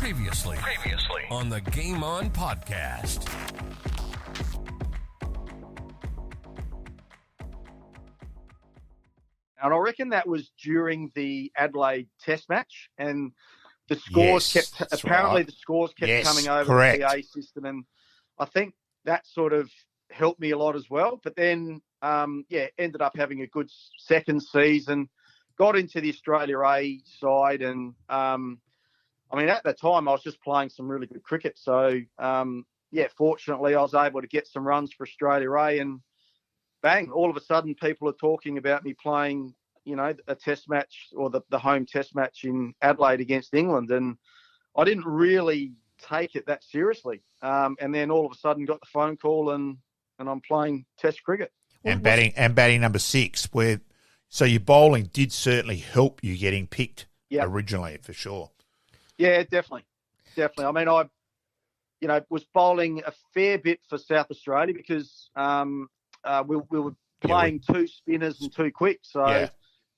Previously on the Game On podcast. And I reckon that was during the Adelaide Test match, and the scores Yes, kept that's apparently right. the scores kept Yes, coming over correct. the PA system, and I think that sort of helped me a lot as well. But then, ended up having a good second season, got into the Australia A side, and at the time I was just playing some really good cricket. So fortunately I was able to get some runs for Australia A, and bang, all of a sudden people are talking about me playing, a test match or the home test match in Adelaide against England. And I didn't really take it that seriously. And then all of a sudden got the phone call and I'm playing test cricket. And batting number 6, so your bowling did certainly help you getting picked originally, for sure. Yeah, definitely. I mean, I was bowling a fair bit for South Australia because we were playing two spinners and two quicks, so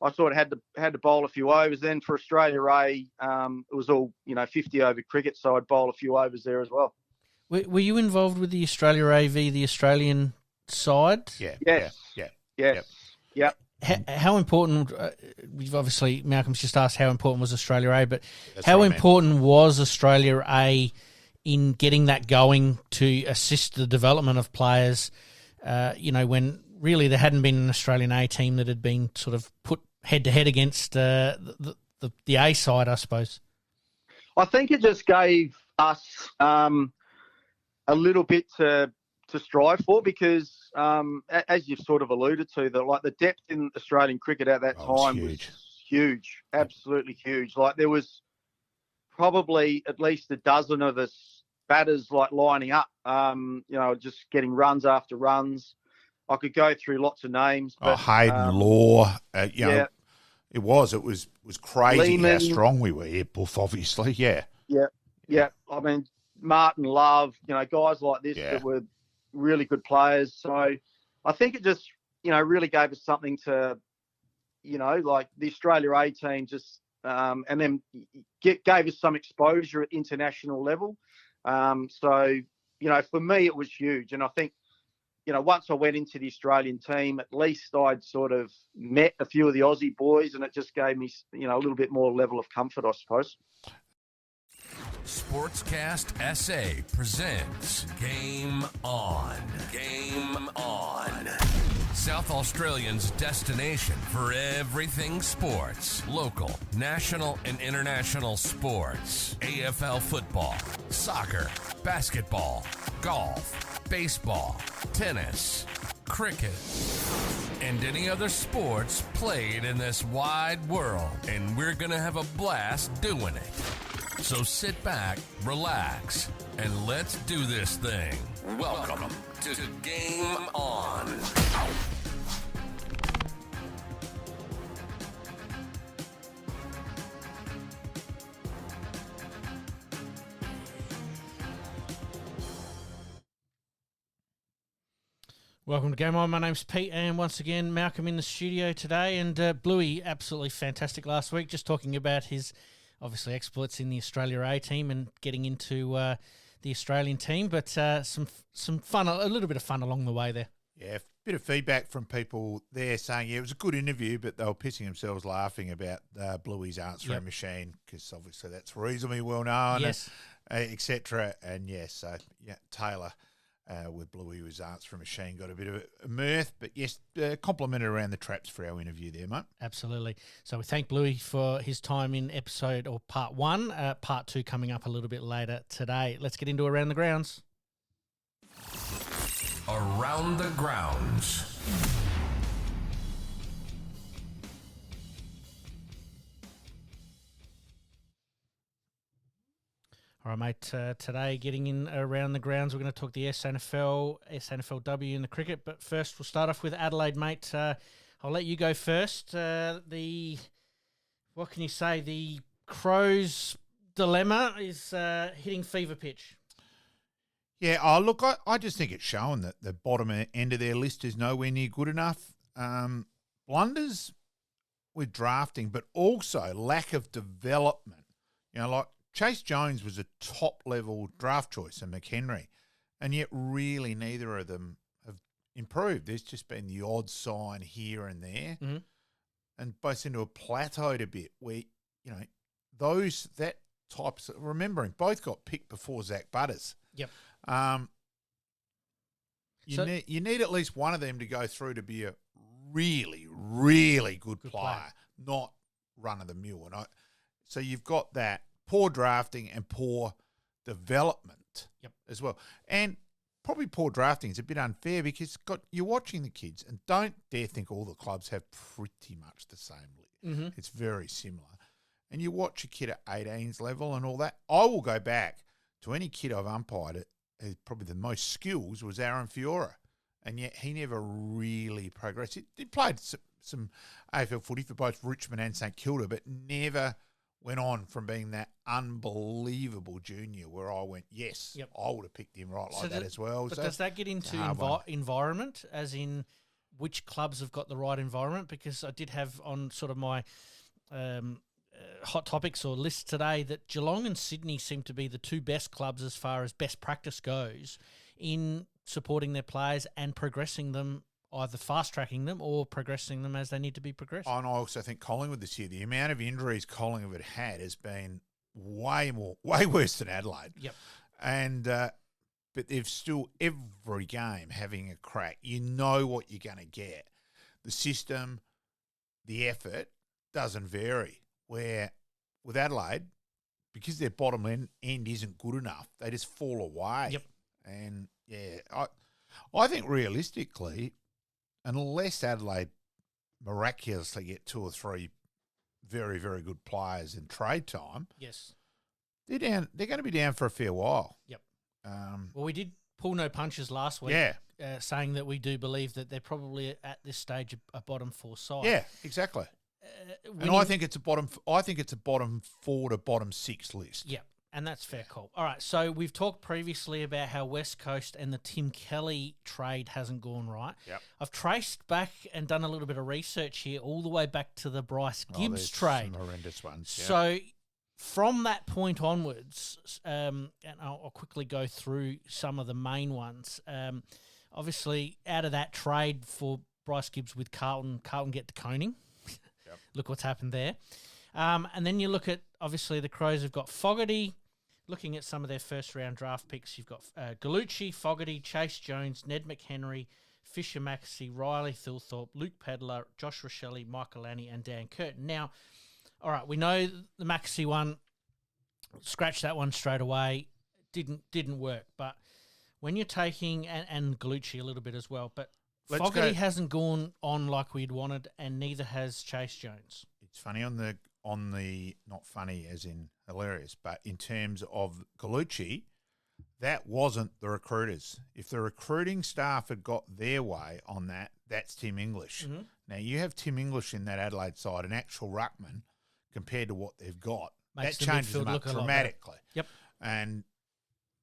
I sort of had to bowl a few overs. Then for Australia A, it was all 50 over cricket, so I'd bowl a few overs there as well. Were you involved with the Australia AV, the Australian side? Yes. How important? We've obviously Malcolm's just asked how important was Australia A, but how important was Australia A in getting that going to assist the development of players? When really there hadn't been an Australian A team that had been sort of put head to head against the A side, I suppose. I think it just gave us a little bit to strive for because, as you've sort of alluded to, the depth in Australian cricket at that time was huge, absolutely huge. Like there was probably at least a dozen of us batters lining up, just getting runs after runs. I could go through lots of names. But, Hayden Law, it was crazy Lehman, how strong we were here, Buff, obviously, yeah. I mean, Martin Love, guys like this that were really good players. So I think it just, really gave us something to, like the Australia A team just, and then gave us some exposure at international level. So, for me, it was huge. And I think, once I went into the Australian team, at least I'd sort of met a few of the Aussie boys, and it just gave me, a little bit more level of comfort, I suppose. Sportscast SA presents Game On. Game On. South Australians' destination for everything sports. Local, national, and international sports. AFL football, soccer, basketball, golf, baseball, tennis, cricket, and any other sports played in this wide world. And we're going to have a blast doing it. So sit back, relax, and let's do this thing. Welcome to Game On. Welcome to Game On. My name's Pete, and once again, Malcolm in the studio today. And Bluey, absolutely fantastic last week, just talking about his obviously exploits in the Australia A team and getting into the Australian team, but some fun, a little bit of fun along the way there. Yeah, a bit of feedback from people there saying, it was a good interview, but they were pissing themselves laughing about Bluey's answering machine, because obviously that's reasonably well known, etc. And Taylor with Bluey was answering machine got a bit of a mirth, but yes, complimented around the traps for our interview there, mate. Absolutely. So we thank Bluey for his time in episode or part 1. Part 2 coming up a little bit later today. Let's get into Around the Grounds. Around the Grounds. All right, mate, today getting in Around the Grounds, we're going to talk the SANFL, SANFLW in the cricket, but first we'll start off with Adelaide, mate. I'll let you go first. What can you say? The Crows' dilemma is hitting fever pitch. Yeah, look, I just think it's shown that the bottom end of their list is nowhere near good enough. Blunders with drafting, but also lack of development. Like Chase Jones was a top-level draft choice in McHenry, and yet really neither of them have improved. There's just been the odd sign here and there, and both seem to have plateaued a bit where, remembering, both got picked before Zach Butters. Yep. You need at least one of them to go through to be a really, really good player, not run-of-the-mill. So you've got that poor drafting and poor development as well. And probably poor drafting is a bit unfair because you're watching the kids, and don't dare think all the clubs have pretty much the same league. It's very similar. And you watch a kid at 18's level and all that. I will go back to any kid I've umpired at, probably the most skills was Aaron Fiora, and yet he never really progressed. He played some AFL footy for both Richmond and St Kilda, but never went on from being that unbelievable junior where I went, yes, I would have picked him that as well. But does that get into environment, as in which clubs have got the right environment? Because I did have on sort of my hot topics or list today that Geelong and Sydney seem to be the two best clubs as far as best practice goes in supporting their players and progressing them, either fast-tracking them or progressing them as they need to be progressed. And I also think Collingwood this year, the amount of injuries Collingwood had has been way worse than Adelaide. Yep. And but they've still every game having a crack. You know what you're going to get. The system, the effort doesn't vary. Where with Adelaide, because their bottom end isn't good enough, they just fall away. Yep. And I think realistically, unless Adelaide miraculously get two or three very, very good players in trade time, yes, they're down. They're going to be down for a fair while. Yep. Well, we did pull no punches last week. Saying that we do believe that they're probably at this stage a bottom four side. Yeah, exactly. And I think it's a bottom 4 to bottom 6 list. Yeah, and that's fair call. All right, so we've talked previously about how West Coast and the Tim Kelly trade hasn't gone right. Yep. I've traced back and done a little bit of research here, all the way back to the Bryce Gibbs trade. Some horrendous ones. Yeah. So from that point onwards, and I'll quickly go through some of the main ones. Obviously, out of that trade for Bryce Gibbs with Carlton get to Koning. Look what's happened there. And then you look at, obviously, the Crows have got Fogarty. Looking at some of their first-round draft picks, you've got Gallucci, Fogarty, Chase Jones, Ned McHenry, Fisher Maxey, Riley Thilthorpe, Luke Pedler, Josh Rochelle, Michael Lanny, and Dan Curtin. Now, all right, we know the Maxey one, scratch that one straight away, didn't work. But when you're taking, and Gallucci a little bit as well, but Fogarty hasn't gone on like we'd wanted, and neither has Chase Jones. It's funny on the not funny as in hilarious, but in terms of Gallucci, that wasn't the recruiters. If the recruiting staff had got their way on that, that's Tim English. Mm-hmm. Now you have Tim English in that Adelaide side, an actual ruckman, compared to what they've got. That changes them up dramatically. Yep. And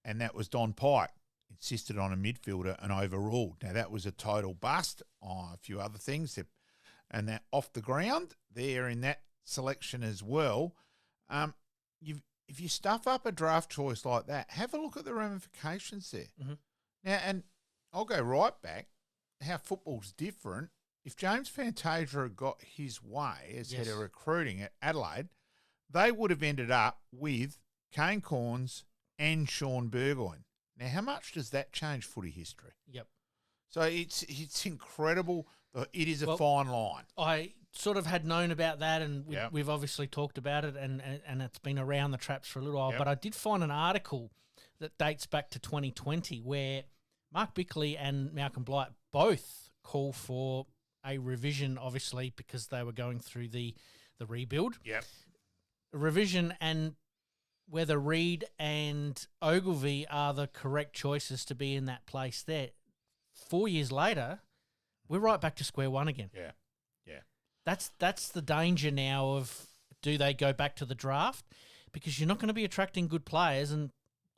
that was Don Pike. Insisted on a midfielder and overruled. Now, that was a total bust on a few other things. And that off the ground, they're in that selection as well. If you stuff up a draft choice like that, have a look at the ramifications there. Mm-hmm. Now, and I'll go right back, how football's different. If James Fantasia had got his way as head of recruiting at Adelaide, they would have ended up with Kane Corns and Sean Burgoyne. Now, how much does that change footy history? Yep. So it's incredible. It is a fine line. I sort of had known about that, and we've obviously talked about it, and it's been around the traps for a little while. Yep. But I did find an article that dates back to 2020 where Mark Bickley and Malcolm Blight both call for a revision, obviously, because they were going through the rebuild. Yep. A revision, and whether Reid and Ogilvy are the correct choices to be in that place there. 4 years later, we're right back to square one again. Yeah. That's the danger now of, do they go back to the draft? Because you're not going to be attracting good players. And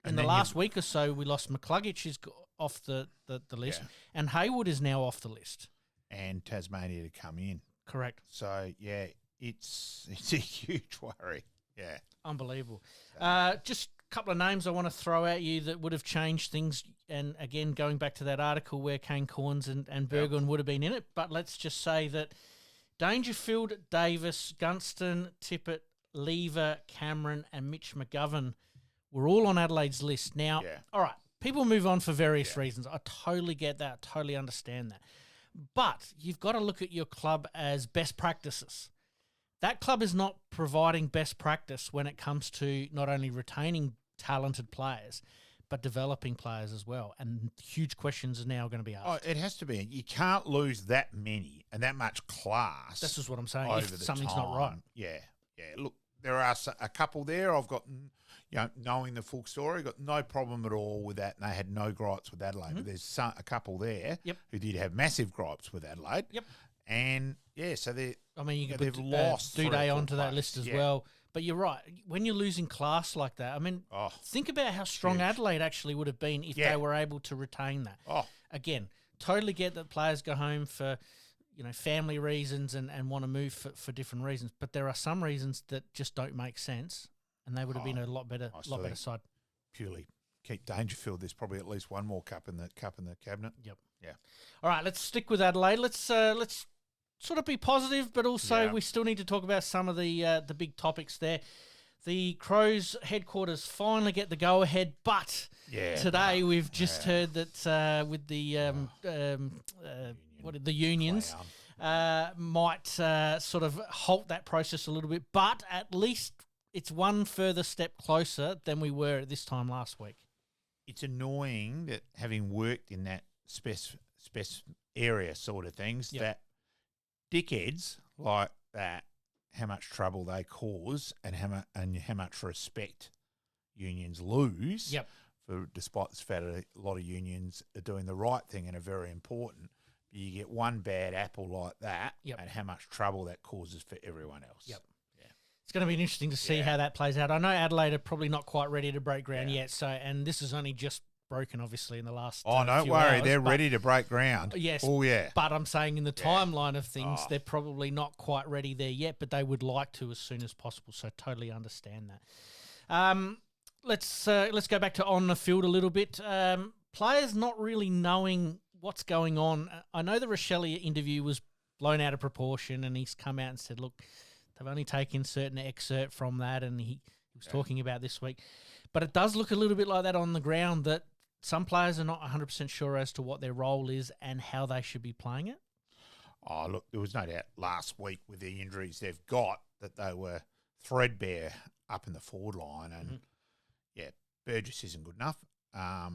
in the last week or so, we lost McCluggage, who's off the list, and Hayward is now off the list. And Tasmania to come in. Correct. So, it's a huge worry. Yeah. Unbelievable. Just a couple of names I want to throw at you that would have changed things. And again, going back to that article where Kane Corns and Burgoyne would have been in it. But let's just say that Dangerfield, Davis, Gunston, Tippett, Lever, Cameron and Mitch McGovern were all on Adelaide's list. Now, all right, people move on for various reasons. I totally get that. Totally understand that. But you've got to look at your club as best practices. That club is not providing best practice when it comes to not only retaining talented players, but developing players as well. And huge questions are now going to be asked. Oh, it has to be. You can't lose that many and that much class. This is what I'm saying. Over If the something's time. not right. Yeah. Look, there are a couple there. I've got, knowing the full story, got no problem at all with that. And they had no gripes with Adelaide. But there's a couple there who did have massive gripes with Adelaide. Yep. And so they. I mean, you can they've put lost Duday onto that list as Yeah. well. But you're right. When you're losing class like that, I mean, think about how strong huge. Adelaide actually would have been if they were able to retain that. Again, totally get that players go home for, family reasons and want to move for different reasons. But there are some reasons that just don't make sense, and they would have been a lot better side. Purely keep Dangerfield. There's probably at least one more cup in the cabinet. Yep. Yeah. All right, let's stick with Adelaide. Let's sort of be positive, but also we still need to talk about some of the big topics there. The Crows headquarters finally get the go-ahead, but today we've just heard that with the the unions might sort of halt that process a little bit, but at least it's one further step closer than we were at this time last week. It's annoying that having worked in that spec area sort of things, that dickheads like that, how much trouble they cause and how much respect unions lose. Despite the fact that a lot of unions are doing the right thing and are very important, but you get one bad apple like that, and how much trouble that causes for everyone else. It's going to be interesting to see how that plays out. I know Adelaide are probably not quite ready to break ground yet, and this is only just broken, obviously, in the last don't few worry, hours, they're ready to break ground. Yes. Oh, yeah. But I'm saying in the timeline of things, they're probably not quite ready there yet, but they would like to as soon as possible, so totally understand that. Let's go back to on the field a little bit. Players not really knowing what's going on. I know the Rochelle interview was blown out of proportion, and he's come out and said, look, they've only taken certain excerpt from that, and he was talking about this week. But it does look a little bit like that on the ground, that some players are not 100% sure as to what their role is and how they should be playing it. Oh, look, there was no doubt last week with the injuries they've got that they were threadbare up in the forward line. And, Burgess isn't good enough. Now,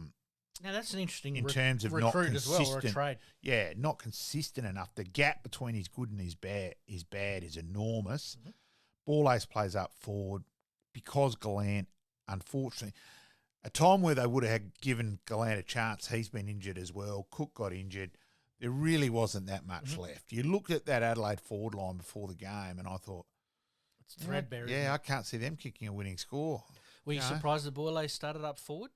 that's an interesting in terms of not consistent as well, or a trade. Yeah, not consistent enough. The gap between his good and his bad is enormous. Ball ace plays up forward because Gallant, unfortunately, a time where they would have given Gallant a chance, he's been injured as well. Cook got injured. There really wasn't that much left. You looked at that Adelaide forward line before the game, and I thought, it's threadbare. I can't see them kicking a winning score. Were you surprised that Boyle started up forward?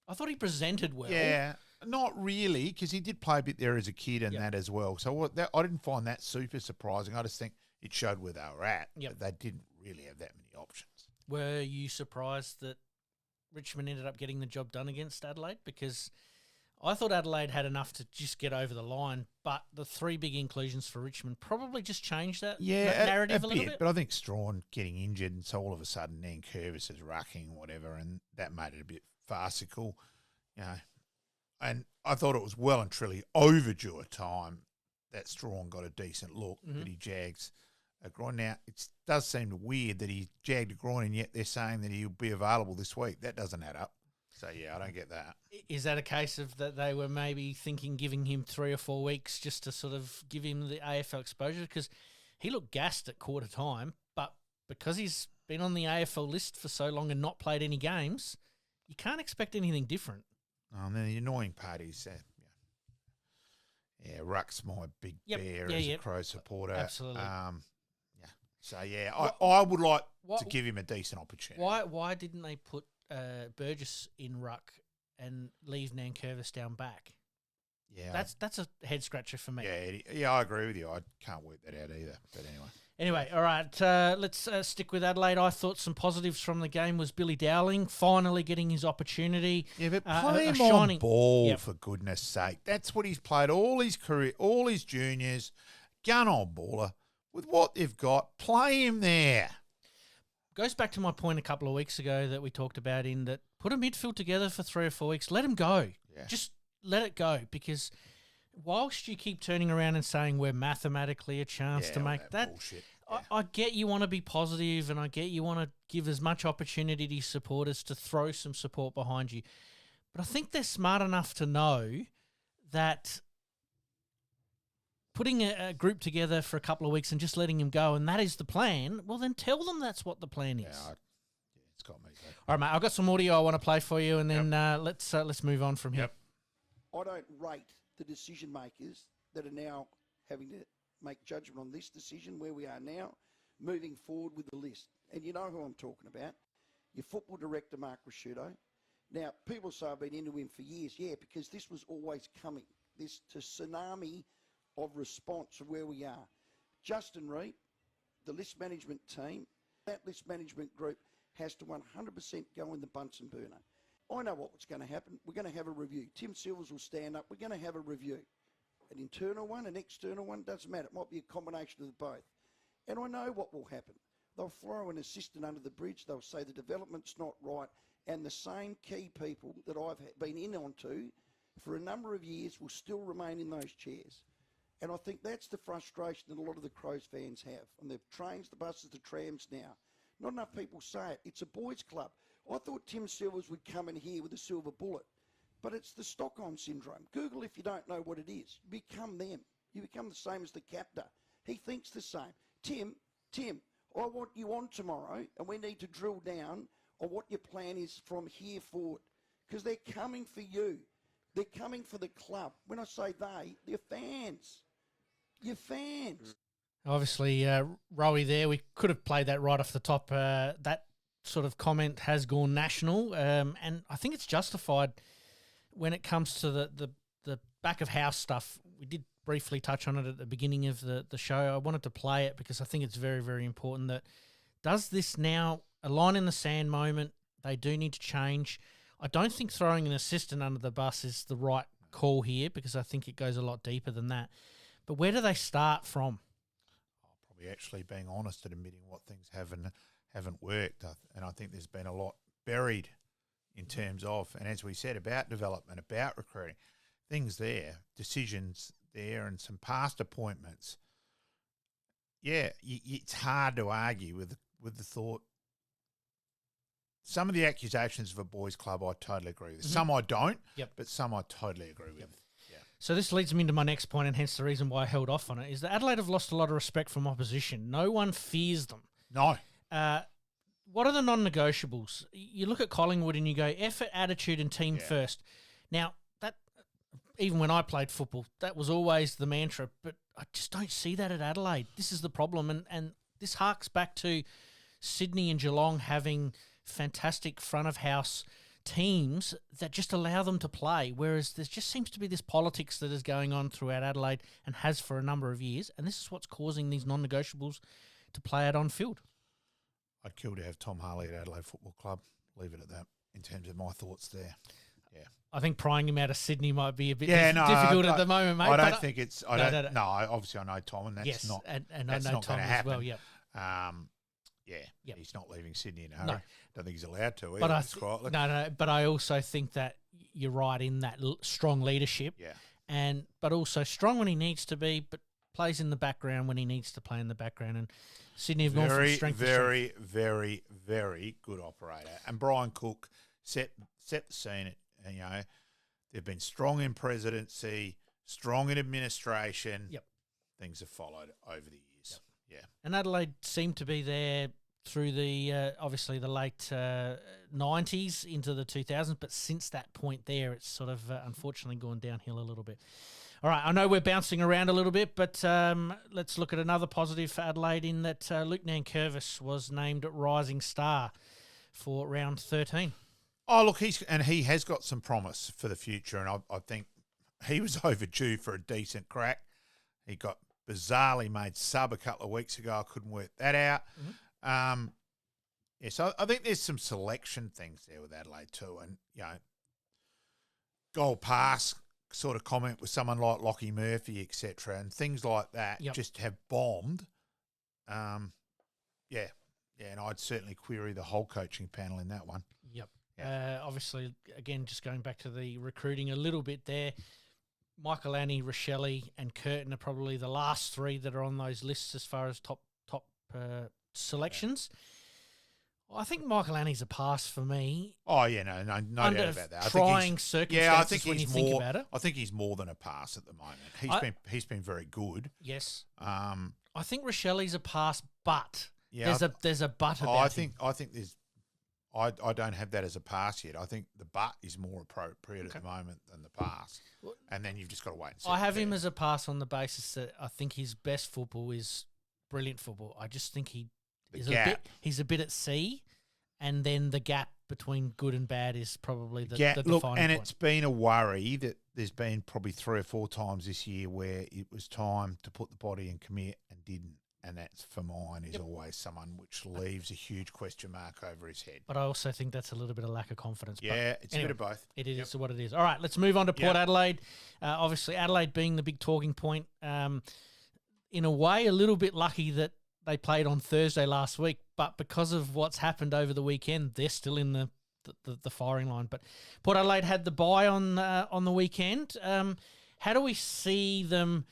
I thought he presented well. Yeah, not really, because he did play a bit there as a kid and that as well. So I didn't find that super surprising. I just think it showed where they were at. That they didn't really have that many options. Were you surprised that Richmond ended up getting the job done against Adelaide? Because I thought Adelaide had enough to just get over the line, but the three big inclusions for Richmond probably just changed that narrative a little bit. But I think Strawn getting injured, and so all of a sudden Nankervis is rucking, whatever, and that made it a bit farcical, And I thought it was well and truly overdue a time that Strawn got a decent look, but he jags a groin. Now, it does seem weird that he jagged a groin, and yet they're saying that he'll be available this week. That doesn't add up. So, I don't get that. Is that a case of that they were maybe thinking giving him 3 or 4 weeks just to sort of give him the AFL exposure? Because he looked gassed at quarter time, but because he's been on the AFL list for so long and not played any games, you can't expect anything different. And then the annoying part is, Ruck's my big bear as a Crow supporter. Absolutely. So, I would like to give him a decent opportunity. Why didn't they put Burgess in ruck and leave Nankervis down back? Yeah, that's a head scratcher for me. Yeah, I agree with you. I can't work that out either. But anyway, Anyway, all right, let's stick with Adelaide. I thought some positives from the game was Billy Dowling finally getting his opportunity. Yeah, but play him on ball, for goodness sake. That's what he's played all his career, all his juniors. Gun on baller. With what they've got, play him there. Goes back to my point a couple of weeks ago that we talked about in that put a midfield together for 3 or 4 weeks. Let him go. Yeah. Just let it go, because whilst you keep turning around and saying we're mathematically a chance to make that bullshit. I get you want to be positive, and I get you want to give as much opportunity to your supporters to throw some support behind you. But I think they're smart enough to know that putting a group together for a couple of weeks and just letting him go, and that is the plan, well, then tell them that's what the plan is. Yeah, it's got me. All right, mate, I've got some audio I want to play for you, and then let's move on from here. I don't rate the decision makers that are now having to make judgment on this decision, where we are now, moving forward with the list. And you know who I'm talking about. Your football director, Mark Rasciuto. Now, people say I've been into him for years. Yeah, because this was always coming. This tsunami of response of where we are. Justin Reid, the list management team, that list management group has to 100% go in the Bunsen burner. I know what's going to happen. We're going to have a review. Tim Silvers will stand up. We're going to have a review. An internal one, an external one, doesn't matter. It might be a combination of both. And I know what will happen. They'll throw an assistant under the bridge. They'll say the development's not right. And the same key people that I've been in onto for a number of years will still remain in those chairs. And I think that's the frustration that a lot of the Crows fans have. On the trains, the buses, the trams now. Not enough people say it. It's a boys' club. I thought Tim Silvers would come in here with a silver bullet. But it's the Stockholm syndrome. Google if you don't know what it is. You become them. You become the same as the captor. He thinks the same. Tim, I want you on tomorrow, and we need to drill down on what your plan is from here forward. Because they're coming for you. They're coming for the club. When I say they're fans. You're fans. Obviously, Rowie there, we could have played that right off the top. That sort of comment has gone national, and I think it's justified when it comes to the back of house stuff. We did briefly touch on it at the beginning of the show. I wanted to play it because I think it's very, very important that does this now, a line in the sand moment, they do need to change. I don't think throwing an assistant under the bus is the right call here, because I think it goes a lot deeper than that. But where do they start from? Probably actually being honest and admitting what things haven't worked. And I think there's been a lot buried in terms of, and as we said, about development, about recruiting, things there, decisions there, and some past appointments. Yeah, it's hard to argue with the thought. Some of the accusations of a boys' club I totally agree with. Mm-hmm. Some I don't, but some I totally agree with. Yeah. So this leads me into my next point, and hence the reason why I held off on it, is that Adelaide have lost a lot of respect from opposition. No one fears them. No. What are the non-negotiables? You look at Collingwood and you go effort, attitude, and team first. Now, that even when I played football, that was always the mantra, but I just don't see that at Adelaide. This is the problem, and this harks back to Sydney and Geelong having fantastic front-of-house teams that just allow them to play, whereas there just seems to be this politics that is going on throughout Adelaide and has for a number of years, and this is what's causing these non-negotiables to play out on field. I'd kill to have Tom Harley at Adelaide Football Club. Leave it at that in terms of my thoughts there. Yeah, I think prying him out of Sydney might be a bit difficult at the moment, mate. I don't think it's. No, obviously I know Tom, and that's not. And that's I know not Tom as well. Yep. He's not leaving Sydney in a hurry. No. Don't think he's allowed to. But but I also think that you're right in that strong leadership. Yeah. But also strong when he needs to be, but plays in the background when he needs to play in the background. And Sydney have gone from strength to strength. Very, very good operator. And Brian Cook set the scene. You know, they've been strong in presidency, strong in administration. Yep. Things have followed over the years. Yep. Yeah. And Adelaide seemed to be there through the obviously the late 90s into the 2000s, but since that point there, it's sort of unfortunately gone downhill a little bit. All right, I know we're bouncing around a little bit, but let's look at another positive for Adelaide in that Luke Nankervis was named Rising Star for round 13. Oh, look, he has got some promise for the future, and I think he was overdue for a decent crack. He got bizarrely made sub a couple of weeks ago. I couldn't work that out. So I think there's some selection things there with Adelaide too. And, goal pass sort of comment with someone like Lockie Murphy, etc., and things like that just have bombed. And I'd certainly query the whole coaching panel in that one. Yep. Obviously, again, just going back to the recruiting a little bit there, Michael Annie, Rochelle and Curtin are probably the last three that are on those lists as far as top selections. I think Michael Annie's a pass for me. Oh, yeah, no doubt about that. Trying circumstances when you think about it. I think he's more than a pass at the moment. He's been very good. Yes. I think Rochelle's a pass, but there's a but about him. I think there's I don't have that as a pass yet. I think the but is more appropriate at the moment than the pass. And then you've just got to wait and see. I have him as a pass on the basis that I think his best football is brilliant football. I just think he's a bit at sea, and then the gap between good and bad is probably the defining point. It's been a worry that there's been probably 3 or 4 times this year where it was time to put the body and commit and didn't. And that's, for mine, is always someone which leaves a huge question mark over his head. But I also think that's a little bit of lack of confidence. Yeah, it's a bit of both. It is what it is. All right, let's move on to Port Adelaide. Obviously, Adelaide being the big talking point. In a way, a little bit lucky that they played on Thursday last week, but because of what's happened over the weekend, they're still in the firing line. But Port Adelaide had the bye on the weekend. How do we see them?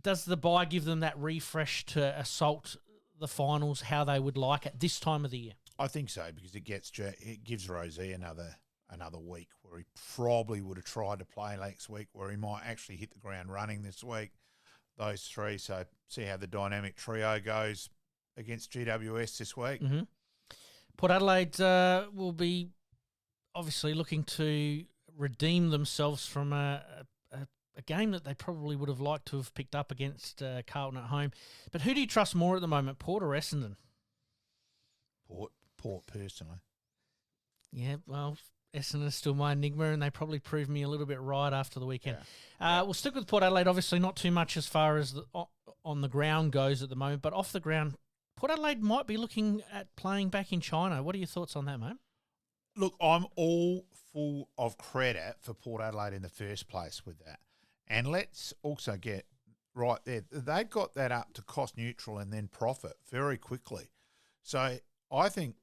Does the bye give them that refresh to assault the finals how they would like at this time of the year? I think so, because it gives Rosie another week where he probably would have tried to play next week, where he might actually hit the ground running this week. Those three, so see how the dynamic trio goes against GWS this week. Mm-hmm. Port Adelaide will be obviously looking to redeem themselves from a game that they probably would have liked to have picked up against Carlton at home. But who do you trust more at the moment, Port or Essendon? Port personally. Yeah, well, Essendon is still my enigma, and they probably proved me a little bit right after the weekend. We'll stick with Port Adelaide, obviously not too much as far as on the ground goes at the moment, but off the ground, Port Adelaide might be looking at playing back in China. What are your thoughts on that, mate? Look, I'm all full of credit for Port Adelaide in the first place with that. And let's also get right there. They got that up to cost neutral and then profit very quickly. So I think,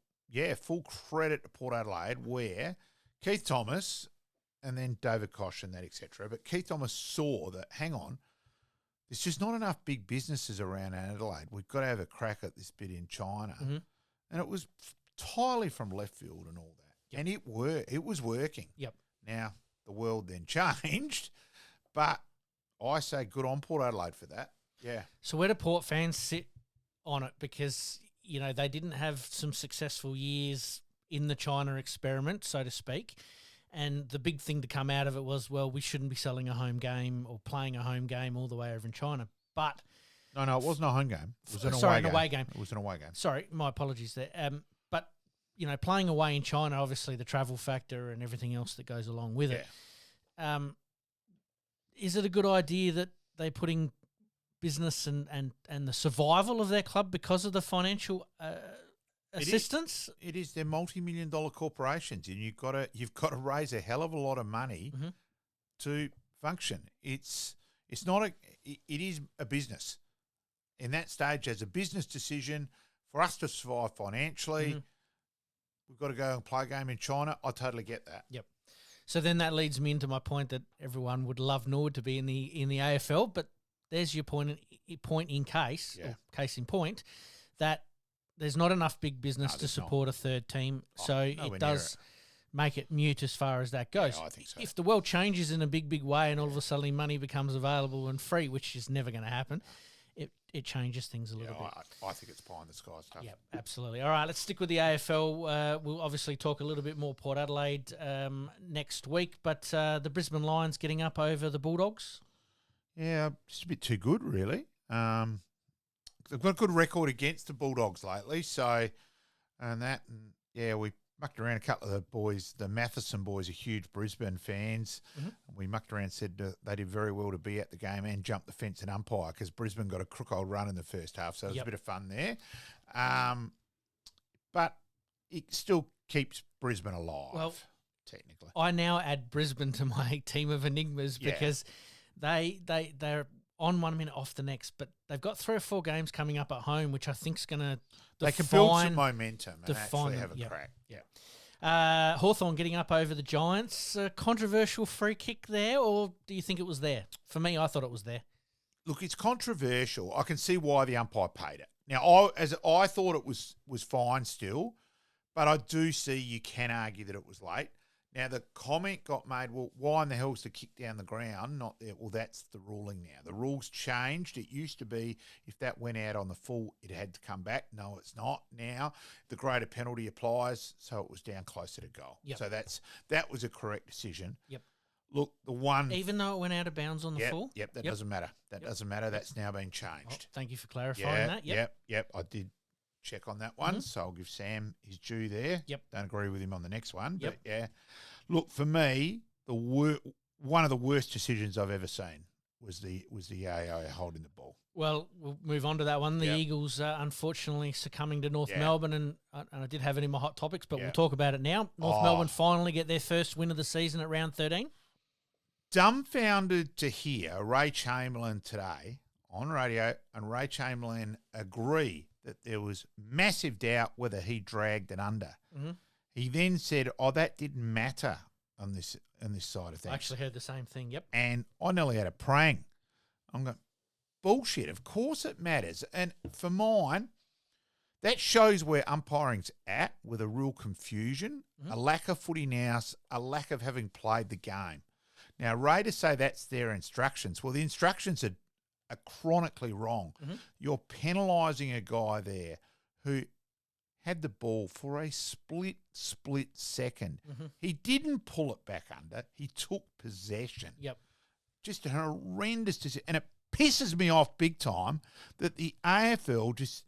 full credit to Port Adelaide, where Keith Thomas and then David Koch and that, etc. But Keith Thomas saw that, hang on, there's just not enough big businesses around Adelaide. We've got to have a crack at this bit in China. Mm-hmm. And it was entirely from left field and all that. Yep. And it was working. Yep. Now, the world then changed. But I say good on Port Adelaide for that. Yeah. So where do Port fans sit on it? Because, they didn't have some successful years in the China experiment, so to speak. And the big thing to come out of it was, well, we shouldn't be selling a home game or playing a home game all the way over in China. But No, it wasn't a home game. It was an away game. It was an away game. Sorry, my apologies there. But, playing away in China, obviously the travel factor and everything else that goes along with it. Is it a good idea that they're putting business and the survival of their club because of the financial assistance? It is. They're multi-million-dollar corporations, and you've got to raise a hell of a lot of money to function. It is a business. In that stage, as a business decision, for us to survive financially, we've got to go and play a game in China. I totally get that. Yep. So then that leads me into my point that everyone would love Nord to be in the AFL, but there's your point in case in point, that there's not enough big business to support a third team. So it does make it mute as far as that goes. Yeah, I think so. If the world changes in a big, big way and all of a sudden money becomes available and free, which is never going to happen, it changes things a little bit. I think it's pie in the sky stuff. Yeah, absolutely. All right, let's stick with the AFL. We'll obviously talk a little bit more Port Adelaide next week, but the Brisbane Lions getting up over the Bulldogs? Yeah, just a bit too good, really. They've got a good record against the Bulldogs lately, we mucked around. A couple of the boys, the Matheson boys, are huge Brisbane fans. Mm-hmm. We mucked around, said they did very well to be at the game and jump the fence and umpire because Brisbane got a crook old run in the first half, so it was a bit of fun there. But it still keeps Brisbane alive. Well, technically, I now add Brisbane to my team of enigmas because they're on 1 minute, off the next, but they've got 3 or 4 games coming up at home, which I think is going to they can build some momentum and actually have a crack. Yeah. Hawthorn getting up over the Giants. A controversial free kick there, or do you think it was there? For me, I thought it was there. Look, it's controversial. I can see why the umpire paid it. Now, I thought it was fine still, but I do see you can argue that it was late. Now, the comment got made, well, why in the hell is the kick down the ground not there? Well, that's the ruling now. The rules changed. It used to be if that went out on the full, it had to come back. No, it's not now. The greater penalty applies, so it was down closer to goal. Yep. So that was a correct decision. Yep. Look, the one... Even though it went out of bounds on the full? Yep, that doesn't matter. That doesn't matter. That's now been changed. Oh, thank you for clarifying that. Yep. I did check on that one, so I'll give Sam his due there. Yep. Don't agree with him on the next one, but yeah. Look, for me, one of the worst decisions I've ever seen was the AO holding the ball. Well, we'll move on to that one. The Eagles, unfortunately, succumbing to North Melbourne, and I did have it in my hot topics, but we'll talk about it now. North Melbourne finally get their first win of the season at round 13. Dumbfounded to hear Ray Chamberlain today on radio, and Ray Chamberlain agree that there was massive doubt whether he dragged it under. Mm-hmm. He then said, that didn't matter on this side of things. I actually heard the same thing, yep. And I nearly had a prang. I'm going, bullshit, of course it matters. And for mine, that shows where umpiring's at with a real confusion, a lack of footy nous, a lack of having played the game. Now, Ray to say that's their instructions. Well, the instructions are chronically wrong. Mm-hmm. You're penalising a guy there who had the ball for a split second. Mm-hmm. He didn't pull it back under. He took possession. Yep. Just a horrendous decision. And it pisses me off big time that the AFL just,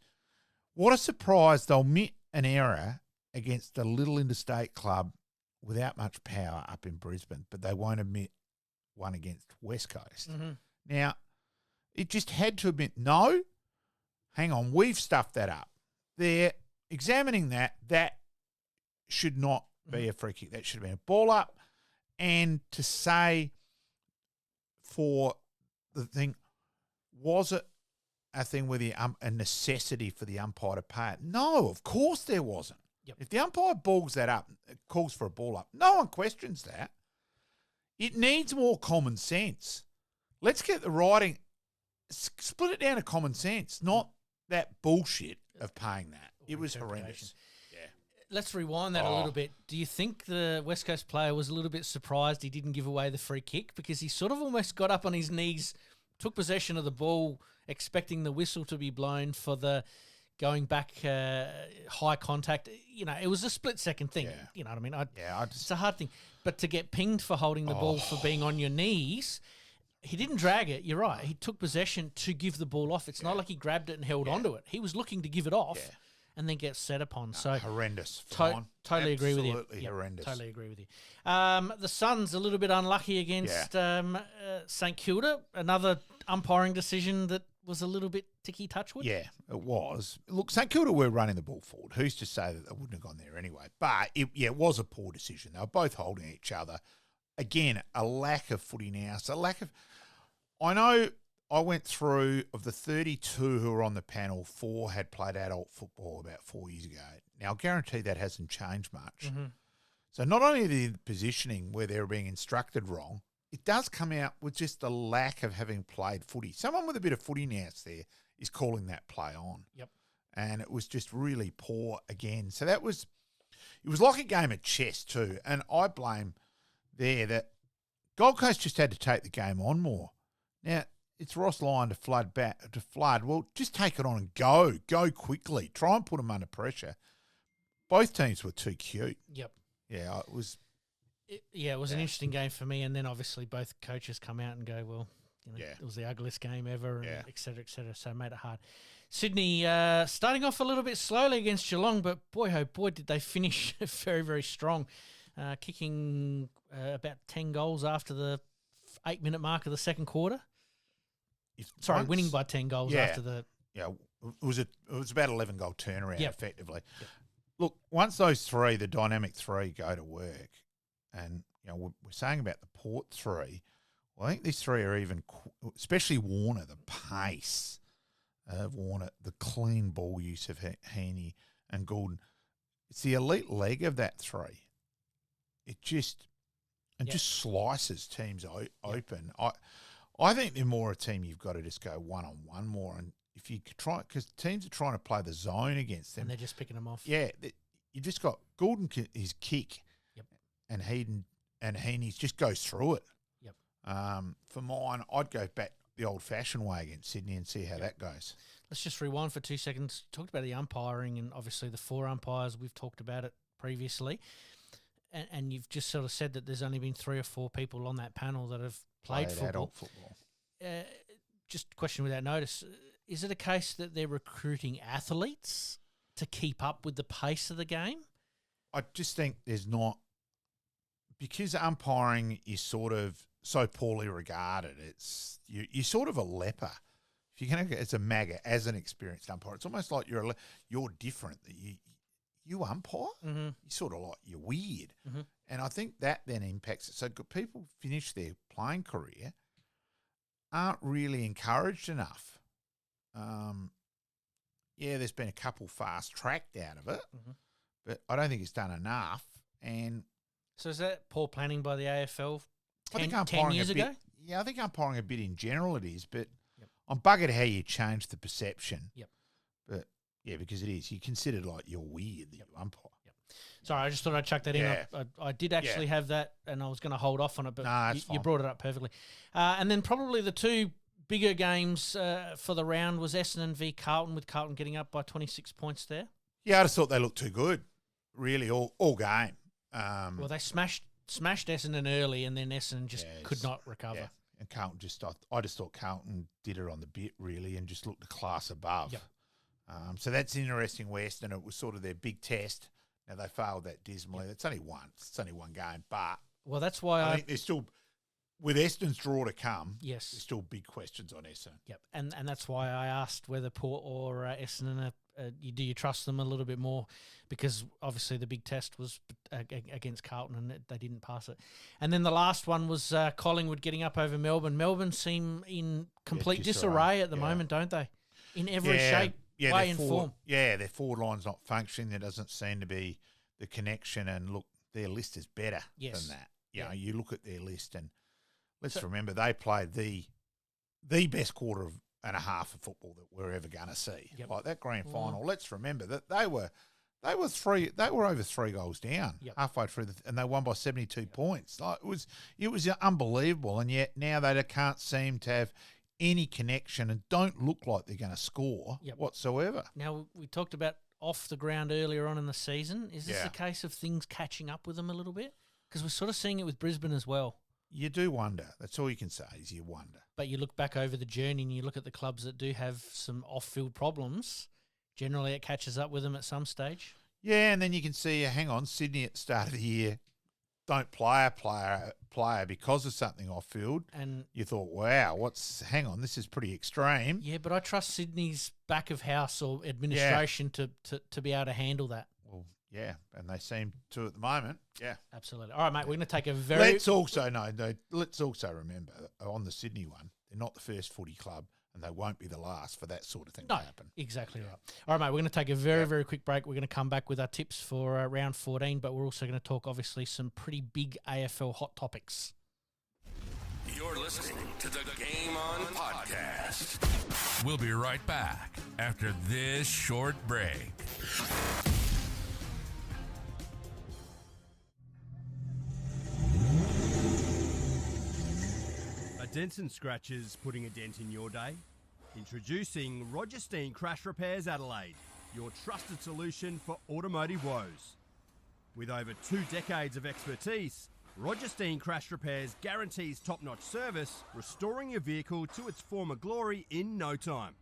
what a surprise, they'll admit an error against a little interstate club without much power up in Brisbane, but they won't admit one against West Coast. Mm-hmm. Now, it just had to admit, no, hang on, we've stuffed that up. They're examining that should not be a free kick. That should have been a ball up. And to say for the thing, was it a thing where a necessity for the umpire to pay it? No, of course there wasn't. Yep. If the umpire balls that up, calls for a ball up, no one questions that. It needs more common sense. Let's get the writing, split it down to common sense, not that bullshit of paying that. It was horrendous. Yeah. Let's rewind that a little bit. Do you think the West Coast player was a little bit surprised he didn't give away the free kick? Because he sort of almost got up on his knees, took possession of the ball, expecting the whistle to be blown for the going back high contact. You know, it was a split-second thing. Yeah. You know what I mean? It's a hard thing. But to get pinged for holding the ball for being on your knees, he didn't drag it. You're right. He took possession to give the ball off. It's not like he grabbed it and held onto it. He was looking to give it off and then get set upon. So horrendous. Totally agree with you. Absolutely horrendous. Totally agree with you. The Suns a little bit unlucky against St Kilda. Another umpiring decision that was a little bit ticky touchwood. Yeah, it was. Look, St Kilda were running the ball forward. Who's to say that they wouldn't have gone there anyway? But it was a poor decision. They were both holding each other. Again, a lack of footy now. So I know I went through, of the 32 who were on the panel, 4 had played adult football about 4 years ago. Now, I guarantee that hasn't changed much. Mm-hmm. So not only the positioning where they're being instructed wrong, it does come out with just the lack of having played footy. Someone with a bit of footy nous there is calling that play on. Yep. And it was just really poor again. So it was like a game of chess too. And I blame there that Gold Coast just had to take the game on more. Now, it's Ross Lyon to flood. Well, just take it on and go quickly. Try and put them under pressure. Both teams were too cute. Yep. Yeah, it was. It was an interesting game for me, and then obviously both coaches come out and go, well, it was the ugliest game ever, and et cetera, so it made it hard. Sydney starting off a little bit slowly against Geelong, but boy, oh boy, did they finish very, very strong, kicking about 10 goals after the 8-minute mark of the second quarter. Winning by 10 goals after the... Yeah, it was about 11-goal turnaround, effectively. Yep. Look, once those three, the dynamic three, go to work, and we're saying about the Port three, well, I think these three are even, especially Warner, the pace of Warner, the clean ball use of Heaney and Gordon. It's the elite leg of that three. It just slices teams open. I think they're more a team you've got to just go one-on-one more. And if you try, because teams are trying to play the zone against them. And they're just picking them off. Yeah. You just got Gordon, his kick, and Heaney's just goes through it. Yep. For mine, I'd go back the old-fashioned way against Sydney and see how that goes. Let's just rewind for 2 seconds. Talked about the umpiring and obviously the 4 umpires. We've talked about it previously. And you've just sort of said that there's only been 3 or 4 people on that panel that have played football. Adult football. Just a question without notice. Is it a case that they're recruiting athletes to keep up with the pace of the game? I just think there's not, because umpiring is sort of so poorly regarded. It's you're sort of a leper. If you're going to, as a maggot, as an experienced umpire, it's almost like you're different. That you umpire, you're weird, and I think that then impacts it. So people finish their playing career aren't really encouraged enough. There's been a couple fast tracked out of it, but I don't think it's done enough. And so is that poor planning by the AFL 10 years ago? Yeah, I think umpiring a bit in general it is, but I'm buggered how you change the perception. Yep. But yeah, because it is. You're considered like you're weird that you umpire. Yep. Sorry, I just thought I'd chuck that in. I did actually have that, and I was going to hold off on it, but you brought it up perfectly. And then probably the 2 bigger games for the round was Essendon v Carlton, with Carlton getting up by 26 points there. Yeah, I just thought they looked too good, really, all game. Well, they smashed Essendon early, and then Essendon just could not recover. Yeah. And Carlton I just thought Carlton did it on the bit, really, and just looked a class above. Yep. So that's interesting, West, and it was sort of their big test. Now, they failed that dismally. It's only one game, but that's why I think there's still, with Essendon's draw to come, there's still big questions on Essendon. Yep, and that's why I asked whether Port or Essendon, do you trust them a little bit more? Because obviously the big test was against Carlton and they didn't pass it. And then the last one was Collingwood getting up over Melbourne. Melbourne seem in complete disarray at the moment, don't they? In every shape, way, and form. Yeah, their forward line's not functioning. There doesn't seem to be the connection. And look, their list is better than that. You look at their list, and let's remember they played the best quarter and a half of football that we're ever going to see. Yep. Like that grand final. Let's remember that they were over 3 goals down halfway through, and they won by 72 points. Like it was unbelievable, and yet now they can't seem to have any connection and don't look like they're going to score whatsoever. Now, we talked about off the ground earlier on in the season. Is this a case of things catching up with them a little bit? Because we're sort of seeing it with Brisbane as well. You do wonder. That's all you can say is you wonder. But you look back over the journey and you look at the clubs that do have some off-field problems. Generally, it catches up with them at some stage. Yeah, and then you can see, hang on, Sydney at the start of the year don't play a player because of something off-field. And you thought, wow, hang on, this is pretty extreme. Yeah, but I trust Sydney's back of house or administration to be able to handle that. Well, yeah, and they seem to at the moment. Yeah, absolutely. All right, mate, we're going to take a very... Let's also remember, on the Sydney one, they're not the first footy club, and they won't be the last for that sort of thing to happen. Exactly right. All right, mate, we're going to take a very, very quick break. We're going to come back with our tips for round 14, but we're also going to talk, obviously, some pretty big AFL hot topics. You're listening to the Game On Podcast. We'll be right back after this short break. Dents and scratches putting a dent in your day? Introducing Roger Steen Crash Repairs Adelaide, your trusted solution for automotive woes. With over 2 decades of expertise, Roger Steen Crash Repairs guarantees top-notch service, restoring your vehicle to its former glory in no time.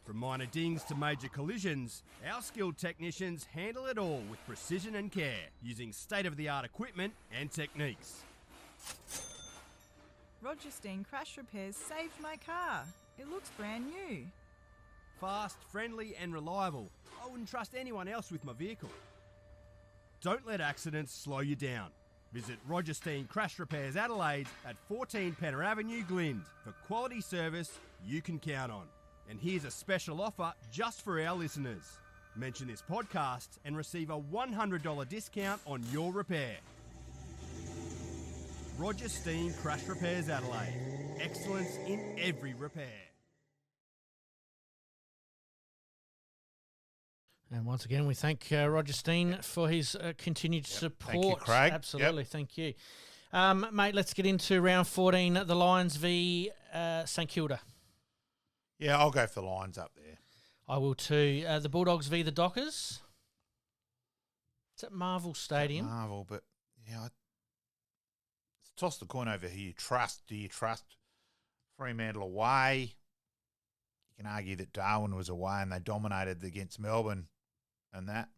From minor dings to major collisions, our skilled technicians handle it all with precision and care, using state-of-the-art equipment and techniques. Roger Steen Crash Repairs saved my car. It looks brand new. Fast, friendly and reliable. I wouldn't trust anyone else with my vehicle. Don't let accidents slow you down. Visit Roger Steen Crash Repairs Adelaide at 14 Penner Avenue, Glynde, for quality service you can count on. And here's a special offer just for our listeners. Mention this podcast and receive a $100 discount on your repair. Roger Steen Crash Repairs Adelaide. Excellence in every repair. And once again, we thank Roger Steen for his continued support. Thank you, Craig. Absolutely, thank you. Mate, let's get into round 14, the Lions v St Kilda. Yeah, I'll go for the Lions up there. I will too. The Bulldogs v the Dockers. It's at Marvel Stadium. Marvel, but yeah, toss the coin over who you trust. Do you trust Fremantle away? You can argue that Darwin was away and they dominated against Melbourne and that.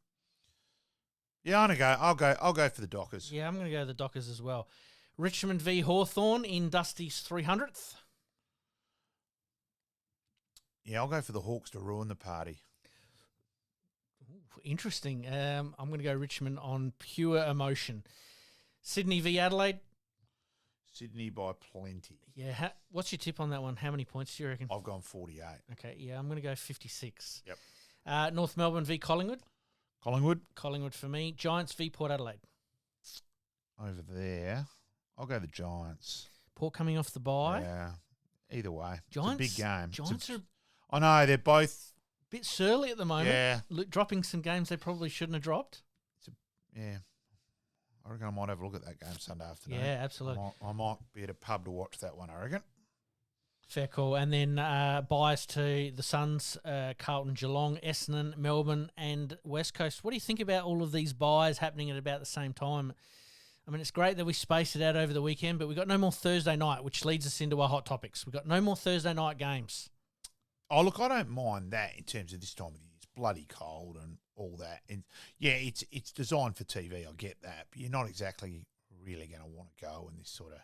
Yeah, I'll go for the Dockers. Yeah, I'm going to go the Dockers as well. Richmond v Hawthorn in Dusty's 300th. Yeah, I'll go for the Hawks to ruin the party. Ooh, interesting. I'm going to go Richmond on pure emotion. Sydney v Adelaide. Sydney by plenty. Yeah, what's your tip on that one? How many points do you reckon? I've gone 48. Okay, yeah, I'm going to go 56. Yep. North Melbourne v Collingwood. Collingwood For me. Giants v Port Adelaide. over there. I'll go the Giants. Port coming off the bye. Yeah, either way. Giants, it's a big game. Giants are a I know, they're both. bit surly at the moment. Yeah. Dropping some games they probably shouldn't have dropped. Yeah. I reckon I might have a look at that game Sunday afternoon. Yeah, absolutely. I might be at a pub to watch that one, I reckon. Fair call. And then buys to the Suns, Carlton, Geelong, Essendon, Melbourne and West Coast. What do you think about all of these buys happening at about the same time? I mean, it's great that we spaced it out over the weekend, but we've got no more Thursday night, which leads us into our hot topics. We've got no more Thursday night games. Oh, look, I don't mind that in terms of this time of the year. It's bloody cold and all that. And yeah, it's designed for TV. I get that. But you're not exactly really going to want to go in this sort of...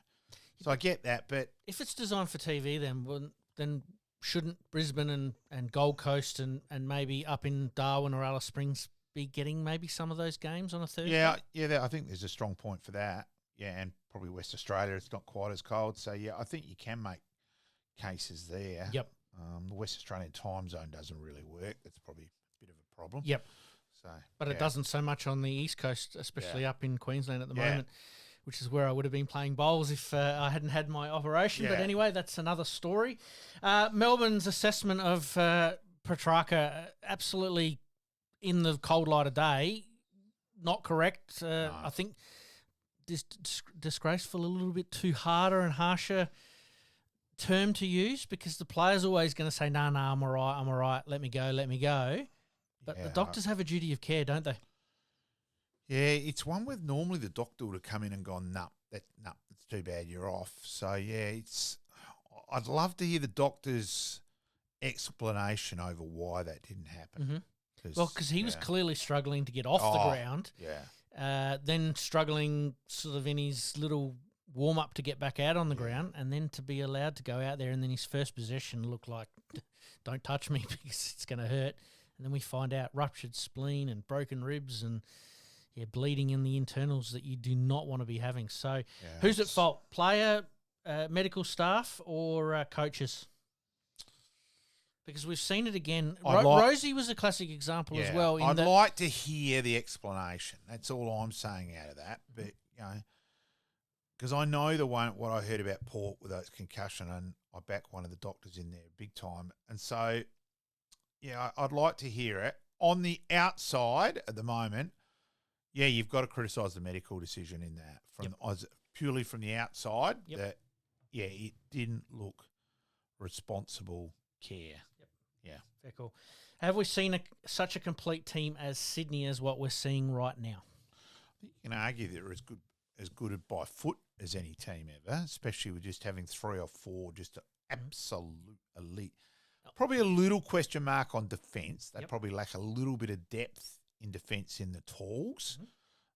So I get that, but... If it's designed for TV, then shouldn't Brisbane and Gold Coast and maybe up in Darwin or Alice Springs be getting maybe some of those games on a Thursday? Yeah, I think there's a strong point for that. Yeah, and probably West Australia, it's not quite as cold. So, yeah, I think you can make cases there. Yep. The West Australian time zone doesn't really work. That's probably a bit of a problem. Yep. So, but it doesn't so much on the East Coast, especially up in Queensland at the moment, which is where I would have been playing bowls if I hadn't had my operation. But anyway, that's another story. Melbourne's assessment of Petrarca, absolutely in the cold light of day, not correct. No. I think disgraceful, a little bit too harder and harsher term to use, because the player's always going to say, nah, I'm all right, let me go. But the doctors have a duty of care, don't they? Yeah, it's one where normally the doctor would have come in and gone, nah, it's too bad, you're off. So, yeah, I'd love to hear the doctor's explanation over why that didn't happen. Mm-hmm. Because he was clearly struggling to get off the ground. Yeah. Then struggling sort of in his little warm-up to get back out on the ground, and then to be allowed to go out there, and then his first possession looked like, don't touch me because it's going to hurt. And then we find out ruptured spleen and broken ribs and bleeding in the internals that you do not want to be having. So who's at fault? Player, medical staff, or coaches? Because we've seen it again. Rosie was a classic example as well. I'd like to hear the explanation. That's all I'm saying out of that. But, because I know what I heard about Port with those concussion, and I back one of the doctors in there big time. And so, I'd like to hear it. On the outside at the moment, you've got to criticise the medical decision in that. Purely from the outside, that, it didn't look responsible care. Yeah. Very cool. Have we seen such a complete team as Sydney as what we're seeing right now? I think you can argue they're as good by foot as any team ever, especially with just having 3 or 4 just absolute elite Probably a little question mark on defence. They probably lack a little bit of depth in defence in the talls. Mm-hmm.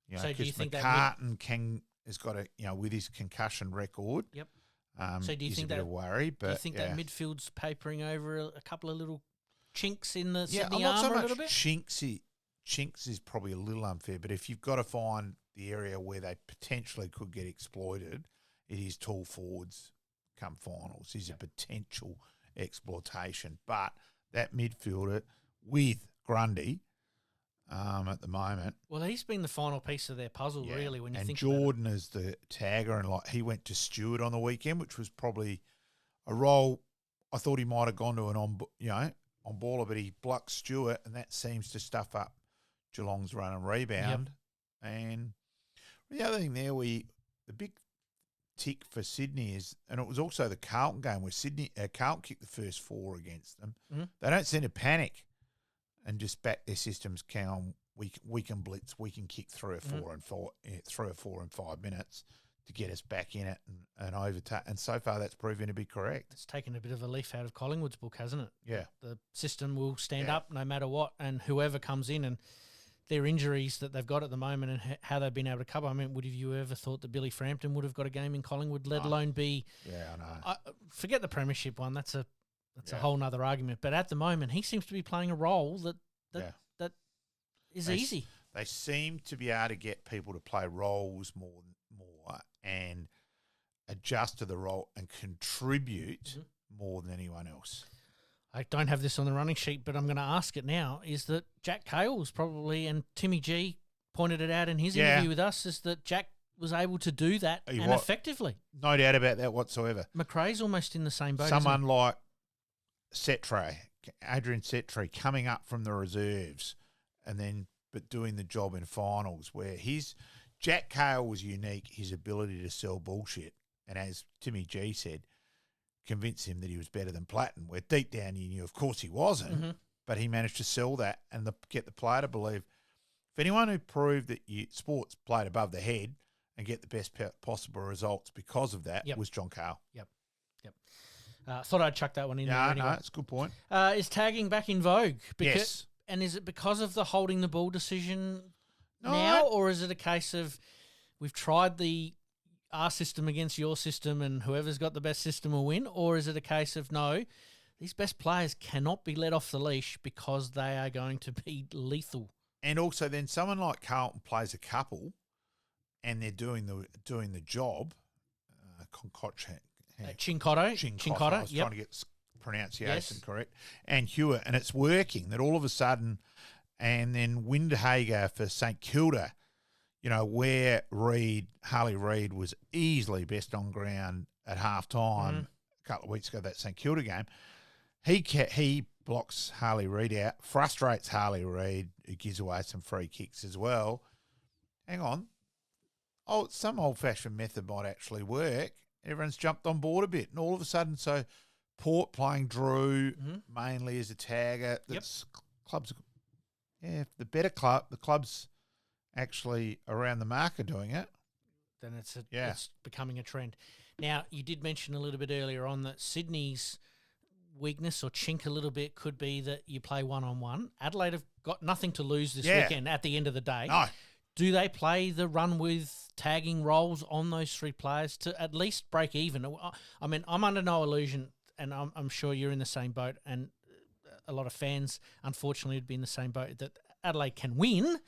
You know, So do you because think McCartan has got with his concussion record. Yep. So do you think a bit of worry? But do you think that midfield's papering over a couple of little chinks in the Sydney not armour so much a little bit? Chinks is probably a little unfair, but if you've got to find the area where they potentially could get exploited, it is tall forwards come finals. Is a potential exploitation. But that midfielder with Grundy at the moment. Well, he's been the final piece of their puzzle, really, when you think Jordan about it. is the tagger, and he went to Stewart on the weekend, which was probably a role I thought he might have gone to an on baller, but he blocked Stewart, and that seems to stuff up Geelong's run and rebound. Yep. And the other thing there, the big tick for Sydney is, and it was also the Carlton game where Carlton kicked the first 4 against them. Mm-hmm. They don't seem to panic and just back their systems. We can blitz, we can kick 3 or 4 in 5 minutes to get us back in it and overtake. And so far, that's proven to be correct. It's taken a bit of a leaf out of Collingwood's book, hasn't it? Yeah, the system will stand up no matter what, and whoever comes in and their injuries that they've got at the moment and how they've been able to cover. I mean, would have you ever thought that Billy Frampton would have got a game in Collingwood, let alone be? Yeah, I know. Forget the premiership one. That's a whole nother argument. But at the moment, he seems to be playing a role that is easy. They seem to be able to get people to play roles more and adjust to the role and contribute more than anyone else. I don't have this on the running sheet, but I'm going to ask it now, is that Jack Cale's probably, and Timmy G pointed it out in his interview with us, is that Jack was able to do that effectively. No doubt about that whatsoever. McRae's almost in the same boat. Someone like Adrian Settre, coming up from the reserves but doing the job in finals, where Jack Cale was unique, his ability to sell bullshit. And as Timmy G said, convince him that he was better than Platten, where deep down you knew, of course, he wasn't, but he managed to sell that and get the player to believe. If anyone who proved that sports played above the head and get the best possible results because of that was John Cale. Yep. Thought I'd chuck that one in there anyway. No, it's a good point. Is tagging back in vogue? Yes. And is it because of the holding the ball decision now, or is it a case of we've tried our system against your system and whoever's got the best system will win? Or is it a case of, no, these best players cannot be let off the leash because they are going to be lethal? And also then someone like Carlton plays a couple and they're doing the job. Chincotto. I was trying to get pronunciation correct. And Hewitt, and it's working. That all of a sudden, and then Windhager for St Kilda, where Harley Reid was easily best on ground at halftime a couple of weeks ago, that St Kilda game. He blocks Harley Reid out, frustrates Harley Reid, who gives away some free kicks as well. Hang on. Some old-fashioned method might actually work. Everyone's jumped on board a bit, and all of a sudden, so Port playing Drew mainly as a tagger. Clubs, the better club, the clubs actually around the mark are doing it. Then it's becoming a trend. Now, you did mention a little bit earlier on that Sydney's weakness or chink a little bit could be that you play one-on-one. Adelaide have got nothing to lose this weekend at the end of the day. No. Do they play the run with tagging roles on those 3 players to at least break even? I mean, I'm under no illusion, and I'm sure you're in the same boat, and a lot of fans, unfortunately, would be in the same boat, that Adelaide can win,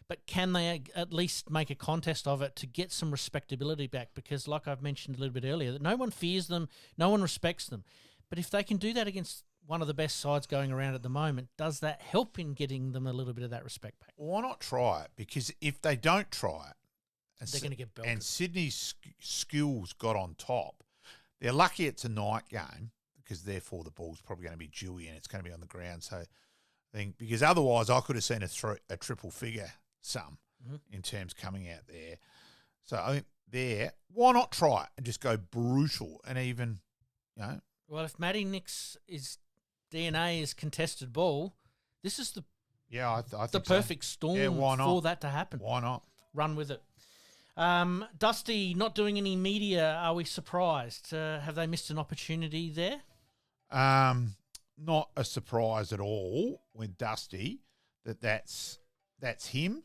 but can they at least make a contest of it to get some respectability back? Because like I've mentioned a little bit earlier, that no one fears them, no one respects them. But if they can do that against one of the best sides going around at the moment, does that help in getting them a little bit of that respect back? Why not try it? Because if they don't try it, they're going to get belted. And Sydney's skills got on top, they're lucky it's a night game, because therefore the ball's probably going to be dewy and it's going to be on the ground. So I think, because otherwise I could have seen a triple figure in terms coming out there. So I think why not try it and just go brutal and even, Well, if Matty Nix DNA is contested ball, this is I think the perfect storm for that to happen. Why not? Run with it. Dusty not doing any media. Are we surprised? Have they missed an opportunity there? not a surprise at all when Dusty that's him.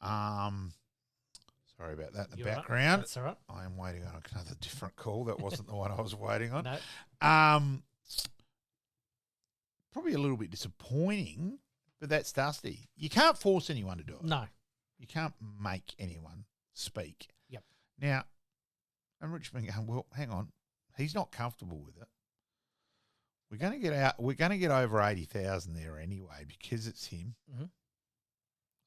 Sorry about that in the background. Right. That's all right. I am waiting on another different call. That wasn't the one I was waiting on. No. Probably a little bit disappointing, but that's Dusty. You can't force anyone to do it. No. You can't make anyone speak. Yep. Now, and Richmond going, well, hang on. He's not comfortable with it. We're going to get out. We're going to get over 80,000 there anyway because it's him. Mm-hmm.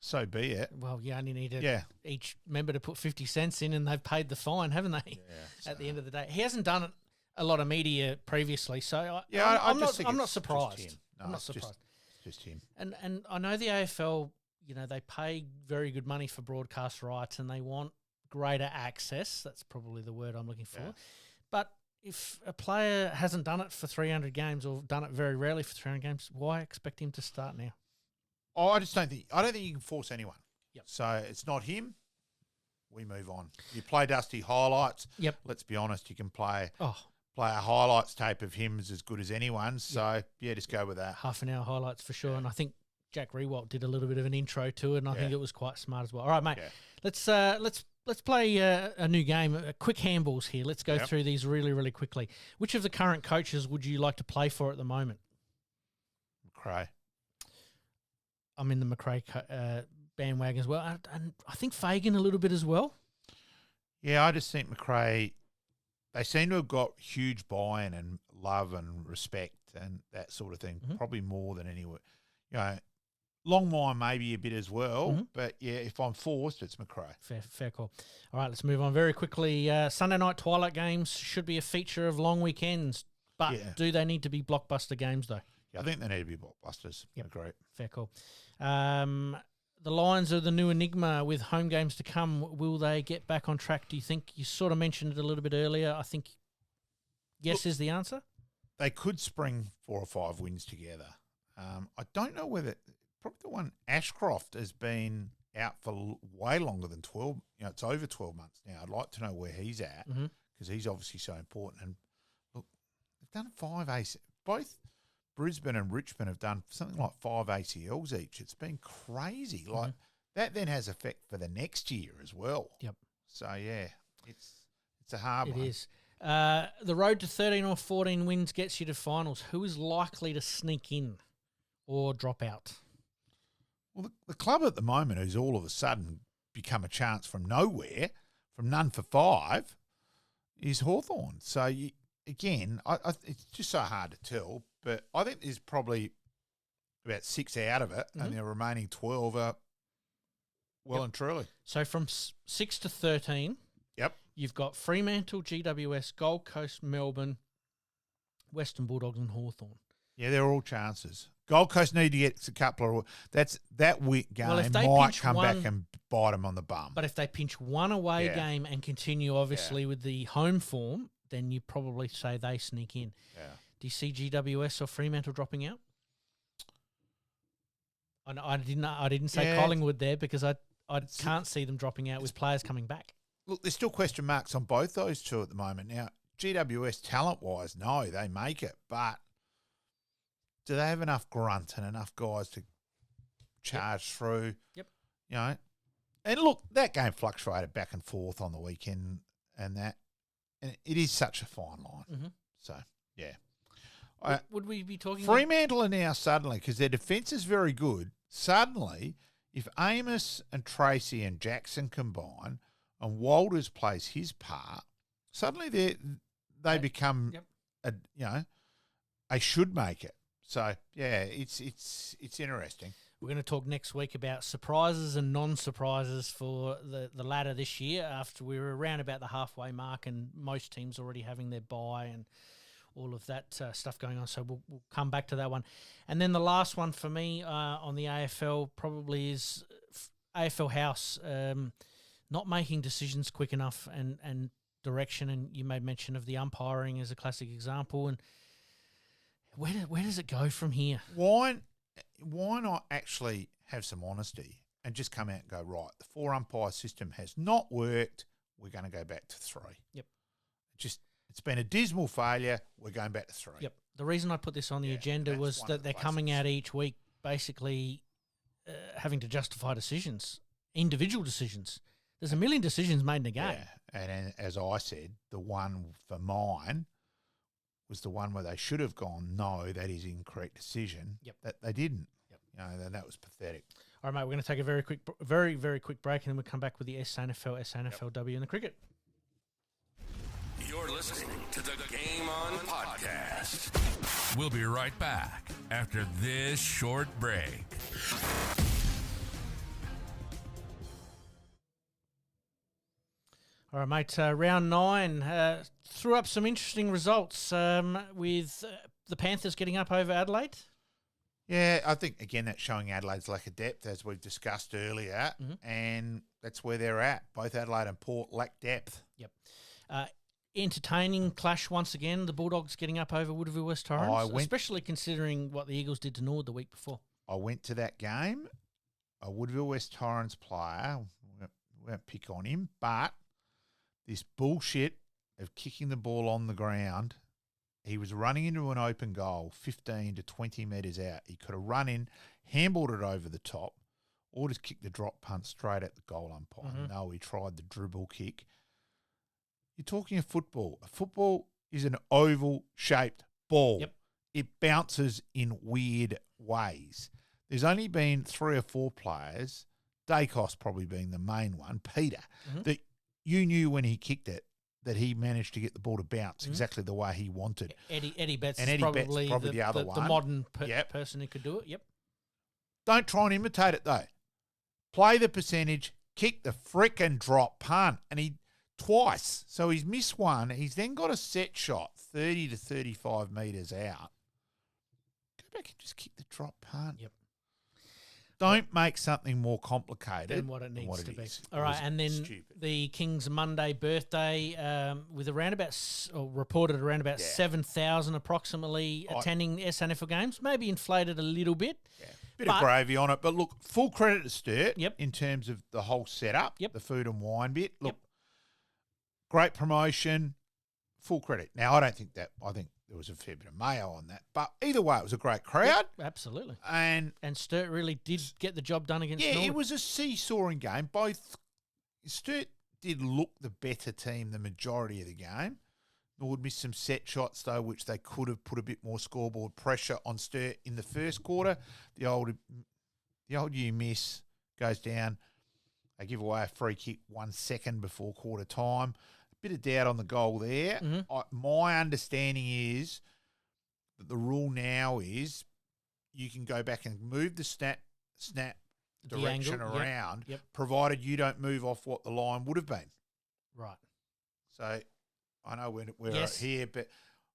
So be it. Well, you only need each member to put 50 cents in and they've paid the fine, haven't they? Yeah, At the end of the day. He hasn't done a lot of media previously, so I'm not surprised. No, I'm not surprised. It's just him. And I know the AFL, they pay very good money for broadcast rights and they want greater access. That's probably the word I'm looking for. Yeah. But if a player hasn't done it for 300 games or done it very rarely for 300 games, why expect him to start now? Oh, I don't think you can force anyone. Yep. So it's not him. We move on. You play Dusty highlights. Yep. Let's be honest. You can play a highlights tape of him is as good as anyone's. So just go with that. Half an hour highlights for sure. And I think Jack Rewalt did a little bit of an intro to it, and I think it was quite smart as well. All right, mate. Yeah. Let's play a new game. Quick handballs here. Let's go through these really, really quickly. Which of the current coaches would you like to play for at the moment? McRae. I'm in the McRae bandwagon as well. And I think Fagan a little bit as well. Yeah, I just think McRae, they seem to have got huge buy-in and love and respect and that sort of thing, probably more than anywhere. Longmire maybe a bit as well, but if I'm forced, it's McRae. Fair call. All right, let's move on very quickly. Sunday night twilight games should be a feature of long weekends, but do they need to be blockbuster games though? Yeah, I think they need to be blockbusters. Yep. Great. Fair call. The Lions are the new enigma with home games to come. Will they get back on track, do you think? You sort of mentioned it a little bit earlier. I think yes is the answer. They could spring 4 or 5 wins together. I don't know whether probably the one Ashcroft has been out for way longer than 12. It's over 12 months now. I'd like to know where he's at because he's obviously so important. And look, they've done 5 ACLs. Both Brisbane and Richmond have done something like 5 ACLs each. It's been crazy. Like that then has effect for the next year as well. Yep. So it's a hard one. It is. The road to 13 or 14 wins gets you to finals. Who is likely to sneak in or drop out? Well, the club at the moment who's all of a sudden become a chance from nowhere, from none for 5, is Hawthorn. So, again, it's just so hard to tell, but I think there's probably about 6 out of it, and the remaining 12 are well and truly. So, from 6 to 13, you've got Fremantle, GWS, Gold Coast, Melbourne, Western Bulldogs and Hawthorn. Yeah, they're all chances. Gold Coast need to get a couple of that game might come back and bite them on the bum. But if they pinch one away game and continue, obviously, with the home form, then you probably say they sneak in. Yeah. Do you see GWS or Fremantle dropping out? I didn't say Collingwood there because I can't see them dropping out with players coming back. Look, there's still question marks on both those two at the moment. Now, GWS talent-wise, no, they make it, but do they have enough grunt and enough guys to charge through? Yep. And look, that game fluctuated back and forth on the weekend and it is such a fine line. So, yeah. Would we be talking Fremantle are now suddenly, because their defence is very good, suddenly, if Amos and Tracy and Jackson combine and Walters plays his part, suddenly they become, they should make it. So, yeah, it's interesting. We're going to talk next week about surprises and non-surprises for the ladder this year after we're around about the halfway mark and most teams already having their bye and all of that stuff going on. So we'll come back to that one. And then the last one for me on the AFL probably is AFL House not making decisions quick enough and direction. And you made mention of the umpiring as a classic example. And where does it go from here? Why not actually have some honesty and just come out and go, right, the 4 umpire system has not worked. We're going to go back to 3. Yep. It's been a dismal failure. We're going back to 3. Yep. The reason I put this on the agenda was that they're coming out each week basically having to justify decisions, individual decisions. There's a million decisions made in a game. Yeah. And as I said, the one for mine was the one where they should have gone, no, that is an incorrect decision. Yep. That they didn't. Yep. You know, that was pathetic. All right, mate, we're going to take a very quick break, and then we'll come back with the SANFL, SANFLW, and the cricket. You're listening to the Game On podcast. We'll be right back after this short break. All right, mate. Round 9 threw up some interesting results with the Panthers getting up over Adelaide. Yeah, I think, again, that's showing Adelaide's lack of depth, as we've discussed earlier, and that's where they're at. Both Adelaide and Port lack depth. Yep. Entertaining clash once again. The Bulldogs getting up over Woodville West Torrens, especially considering what the Eagles did to Nord the week before. I went to that game. A Woodville West Torrens player, we won't pick on him, but this bullshit of kicking the ball on the ground, he was running into an open goal 15 to 20 metres out. He could have run in, handballed it over the top, or just kicked the drop punt straight at the goal umpire. No, he tried the dribble kick. You're talking a football. A football is an oval-shaped ball. Yep. It bounces in weird ways. There's only been 3 or 4 players, Dacos probably being the main one, Peter, that you knew when he kicked it that he managed to get the ball to bounce exactly the way he wanted. Eddie Betts and is Eddie probably, Betts the other one. The modern person who could do it. Yep. Don't try and imitate it, though. Play the percentage, kick the frickin' drop punt, and he twice. So he's missed one. He's then got a set shot 30 to 35 metres out. Go back and just kick the drop punt. Yep. Don't make something more complicated than what it needs to be. Is. All right, and then the King's Monday birthday with reported around about 7,000 approximately attending SANFL games, maybe inflated a little bit. Yeah. Bit of gravy on it, but look, full credit to Sturt Yep. in terms of the whole setup, Yep. the food and wine bit. Look, Yep. great promotion, full credit. Now, I think there was a fair bit of mayo on that. But either way, it was a great crowd. Yep, absolutely. And Sturt really did get the job done against Nord. it was a seesawing game. Both Sturt did look the better team the majority of the game. Nord missed some set shots, though, which they could have put a bit more scoreboard pressure on Sturt in the first quarter. The old you miss goes down. They give away a free kick 1 second before quarter time. Bit of doubt on the goal there. My understanding is that the rule now is you can go back and move the snap direction angle, around, yep. provided you don't move off what the line would have been. Right. So I know we're here, but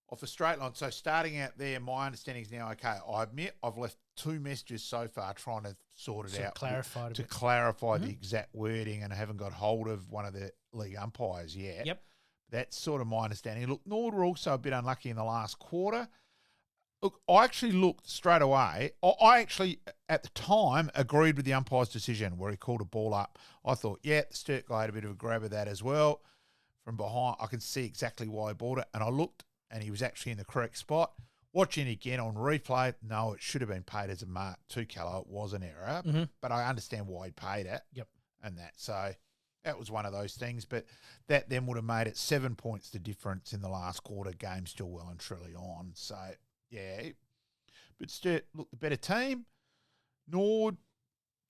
off a straight line. So starting out there, my understanding is now, okay, I admit I've left 2 messages so far trying to sort it out. To clarify the exact wording, and I haven't got hold of one of the league umpires yet. Yep. That's sort of my understanding. Look, Nord were also a bit unlucky in the last quarter. Look, I actually looked straight away. I actually, at the time, agreed with the umpire's decision where he called a ball up. I thought, the Sturt guy had a bit of a grab of that as well. From behind, I could see exactly why he bought it. And I looked, and he was actually in the correct spot. Watching it again on replay, no, it should have been paid as a mark 2 colour. It was an error, but I understand why he paid it. Yep. And that. So that was one of those things. But that then would have made it 7 points the difference in the last quarter. Game still well and truly on. So, yeah. But Sturt looked the better team. Nord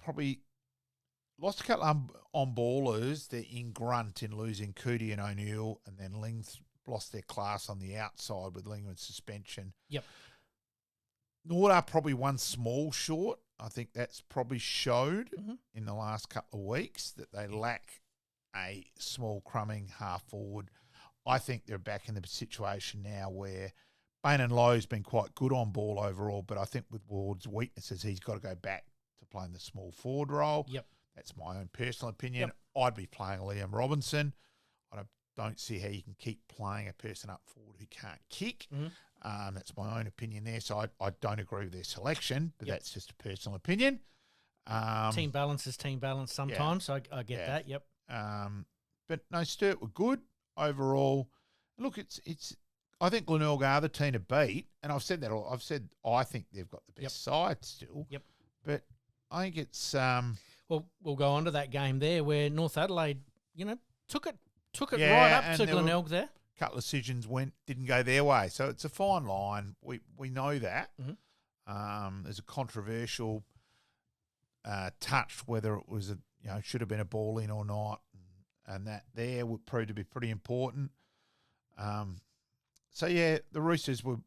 probably lost a couple on ballers. They're in grunt in losing Cootie and O'Neill, and then Ling's lost their class on the outside with Lingman's suspension. Yep. Nord are probably one small short. I think that's probably showed in the last couple of weeks that they lack a small crumbing half forward. I think they're back in the situation now where Bain and Lowe's been quite good on ball overall, but I think with Ward's weaknesses, he's got to go back to playing the small forward role. Yep. That's my own personal opinion. Yep. I'd be playing Liam Robinson. I don't see how you can keep playing a person up forward who can't kick. That's my own opinion there. So I don't agree with their selection, but that's just a personal opinion. Team balance is team balance sometimes. So I get that. Yep. But no, Sturt were good overall. Look, it's I think Glenelg are the team to beat, and I've said that. I've said I think they've got the best side still. Yep. But I think it's Well, we'll go on to that game there where North Adelaide, took it Yeah, right up and to there were- Glenelg there. couple of decisions didn't go their way. So it's a fine line. We know that. Mhm. There's a controversial touch whether it was should have been a ball in or not, and that there would prove to be pretty important. So yeah, the Roosters were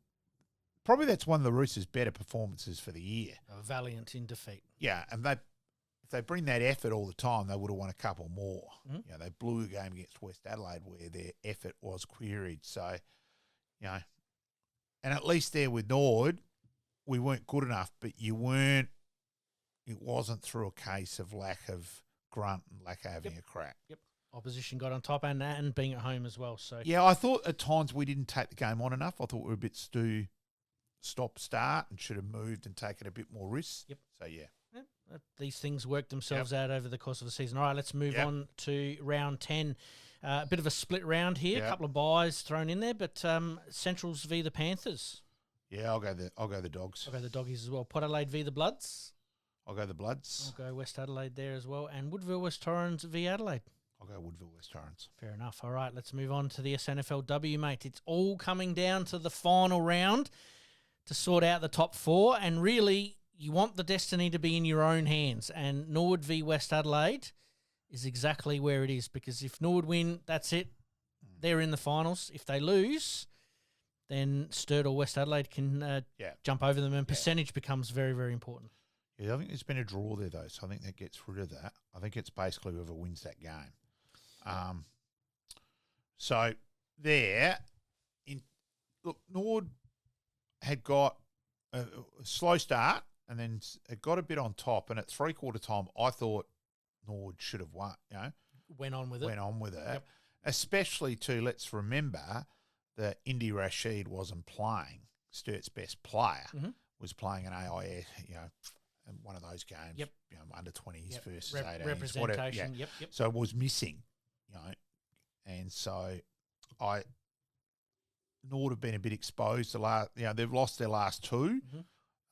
probably that's one of the Roosters' better performances for the year. Valiant in defeat. Yeah, and if they bring that effort all the time, they would have won a couple more. Mhm. They blew a game against West Adelaide where their effort was queried. So, and at least there with Nord, we weren't good enough, but it wasn't through a case of lack of grunt and lack of having a crack. Yep. Opposition got on top and being at home as well. So Yeah, I thought at times we didn't take the game on enough. I thought we were a bit stop-start and should have moved and taken a bit more risks. Yep. So, yeah. These things work themselves out over the course of the season. All right, let's move Yep. on to round 10. A bit of a split round here. Yep. A couple of buys thrown in there, but Centrals v the Panthers. Yeah, I'll go the Dogs. I'll go the Doggies as well. Port Adelaide v the Bloods. I'll go the Bloods. I'll go West Adelaide there as well. And Woodville West Torrens v Adelaide. I'll go Woodville West Torrens. Fair enough. All right, let's move on to the SANFLW, mate. It's all coming down to the final round to sort out the top four, and really, you want the destiny to be in your own hands. And Norwood v West Adelaide is exactly where it is, because if Norwood win, that's it. They're in the finals. If they lose, then Sturt or West Adelaide can jump over them, and percentage becomes very, very important. Yeah, I think there's been a draw there, though, so I think that gets rid of that. I think it's basically whoever wins that game. So there, Nord had got a slow start and then it got a bit on top, and at three-quarter time, I thought Nord should have won, Went on with it. Yep. Especially too, let's remember that Indy Rashid wasn't playing. Sturt's best player was playing an AIS, in one of those games, under 20s versus 18s. Representation, yep. So it was missing, and so Nord have been a bit exposed. They've lost their last two.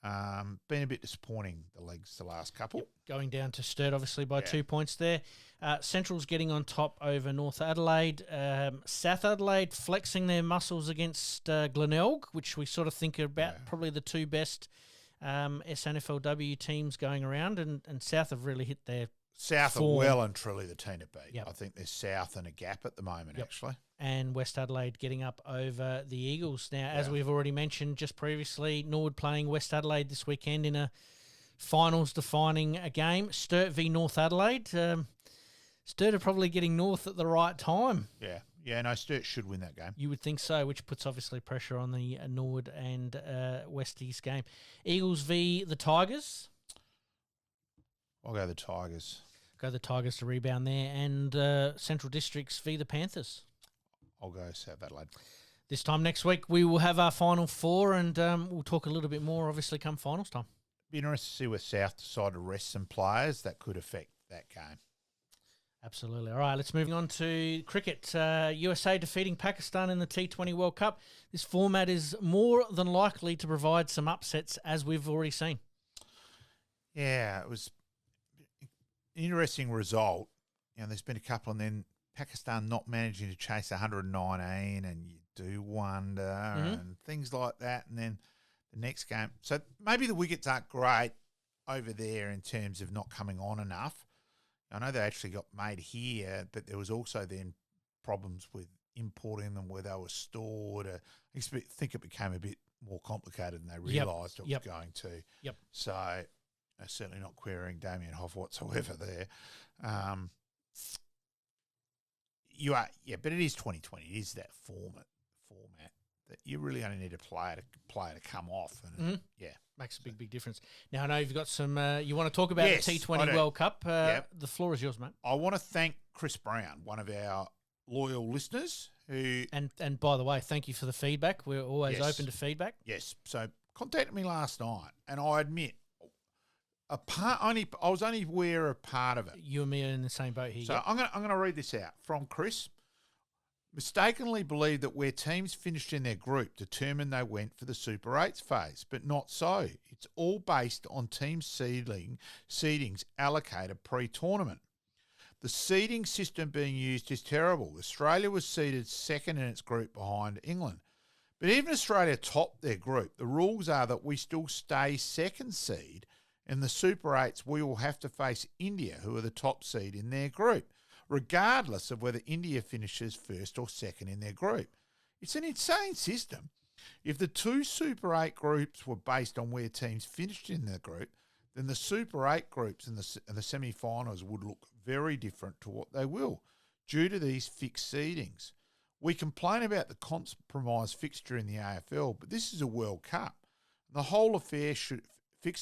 Been a bit disappointing, the legs, the last couple. Yep. Going down to Sturt, obviously, by 2 points there. Central's getting on top over North Adelaide. South Adelaide flexing their muscles against Glenelg, which we sort of think are about probably the two best SANFLW teams going around, and South have really hit their South form. Are well and truly the team to beat. Yep. I think there's South and a gap at the moment, actually. And West Adelaide getting up over the Eagles. Now, as we've already mentioned just previously, Norwood playing West Adelaide this weekend in a finals-defining game. Sturt v North Adelaide. Sturt are probably getting North at the right time. No, Sturt should win that game. You would think so, which puts obviously pressure on the Norwood and Westies game. Eagles v the Tigers. I'll go the Tigers. Go the Tigers to rebound there. And Central Districts v the Panthers. I'll go South Adelaide. This time next week, we will have our final four, and we'll talk a little bit more, obviously, come finals time. Be interested to see where South decide to rest some players that could affect that game. Absolutely. All right, let's move on to cricket. USA defeating Pakistan in the T20 World Cup. This format is more than likely to provide some upsets, as we've already seen. Yeah, it was an interesting result. There's been a couple, and then Pakistan not managing to chase 119, and you do wonder, and things like that. And then the next game. So maybe the wickets aren't great over there in terms of not coming on enough. I know they actually got made here, but there was also then problems with importing them where they were stored. I think it became a bit more complicated than they realised it was going to. Yep. So certainly not querying Damien Hoff whatsoever there. But it is 2020. It is that format that you really only need a player to come off, and makes a big difference. Now I know you've got some. You want to talk about the T20 World Cup? The floor is yours, mate. I want to thank Chris Brown, one of our loyal listeners, who and by the way, thank you for the feedback. We're always open to feedback. Yes. So contacted me last night, and I admit, I was only aware of part of it. You and me are in the same boat here. So I'm going to read this out from Chris. mistakenly believed that where teams finished in their group determined they went for the Super 8s phase, but not so. It's all based on team seedings allocated pre-tournament. The seeding system being used is terrible. Australia was seeded second in its group behind England. But even Australia topped their group. The rules are that we still stay second seed. In the Super 8s, we will have to face India, who are the top seed in their group, regardless of whether India finishes first or second in their group. It's an insane system. If the two Super 8 groups were based on where teams finished in their group, then the Super 8 groups and the semi-finals would look very different to what they will, due to these fixed seedings. We complain about the compromised fixture in the AFL, but this is a World Cup. The whole fixture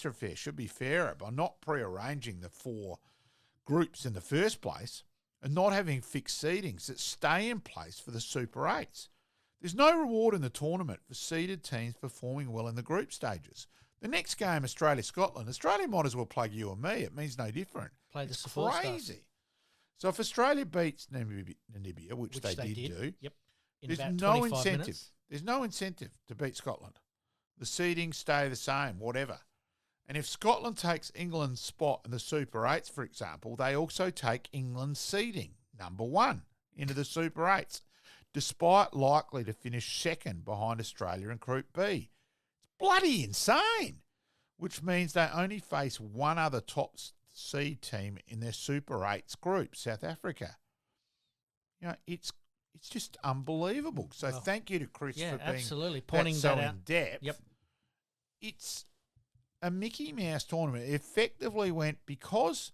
affair should be fairer by not prearranging the 4 groups in the first place and not having fixed seedings that stay in place for the Super 8s. There's no reward in the tournament for seeded teams performing well in the group stages. The next game, Australia-Scotland, Australia might as well play you and me. It means no different. Play the support crazy. Stuff. So if Australia beats Namibia, which they did do, yep, there's no incentive. Minutes. There's no incentive to beat Scotland. The seedings stay the same, whatever. And if Scotland takes England's spot in the Super 8s, for example, they also take England's seeding, number 1, into the Super 8s, despite likely to finish second behind Australia in Group B. It's bloody insane, which means they only face one other top seed team in their Super 8s group, South Africa. You know, it's just unbelievable. So thank you to Chris for being absolutely pointing so that out. In depth. Yep. It's a Mickey Mouse tournament. It effectively went, because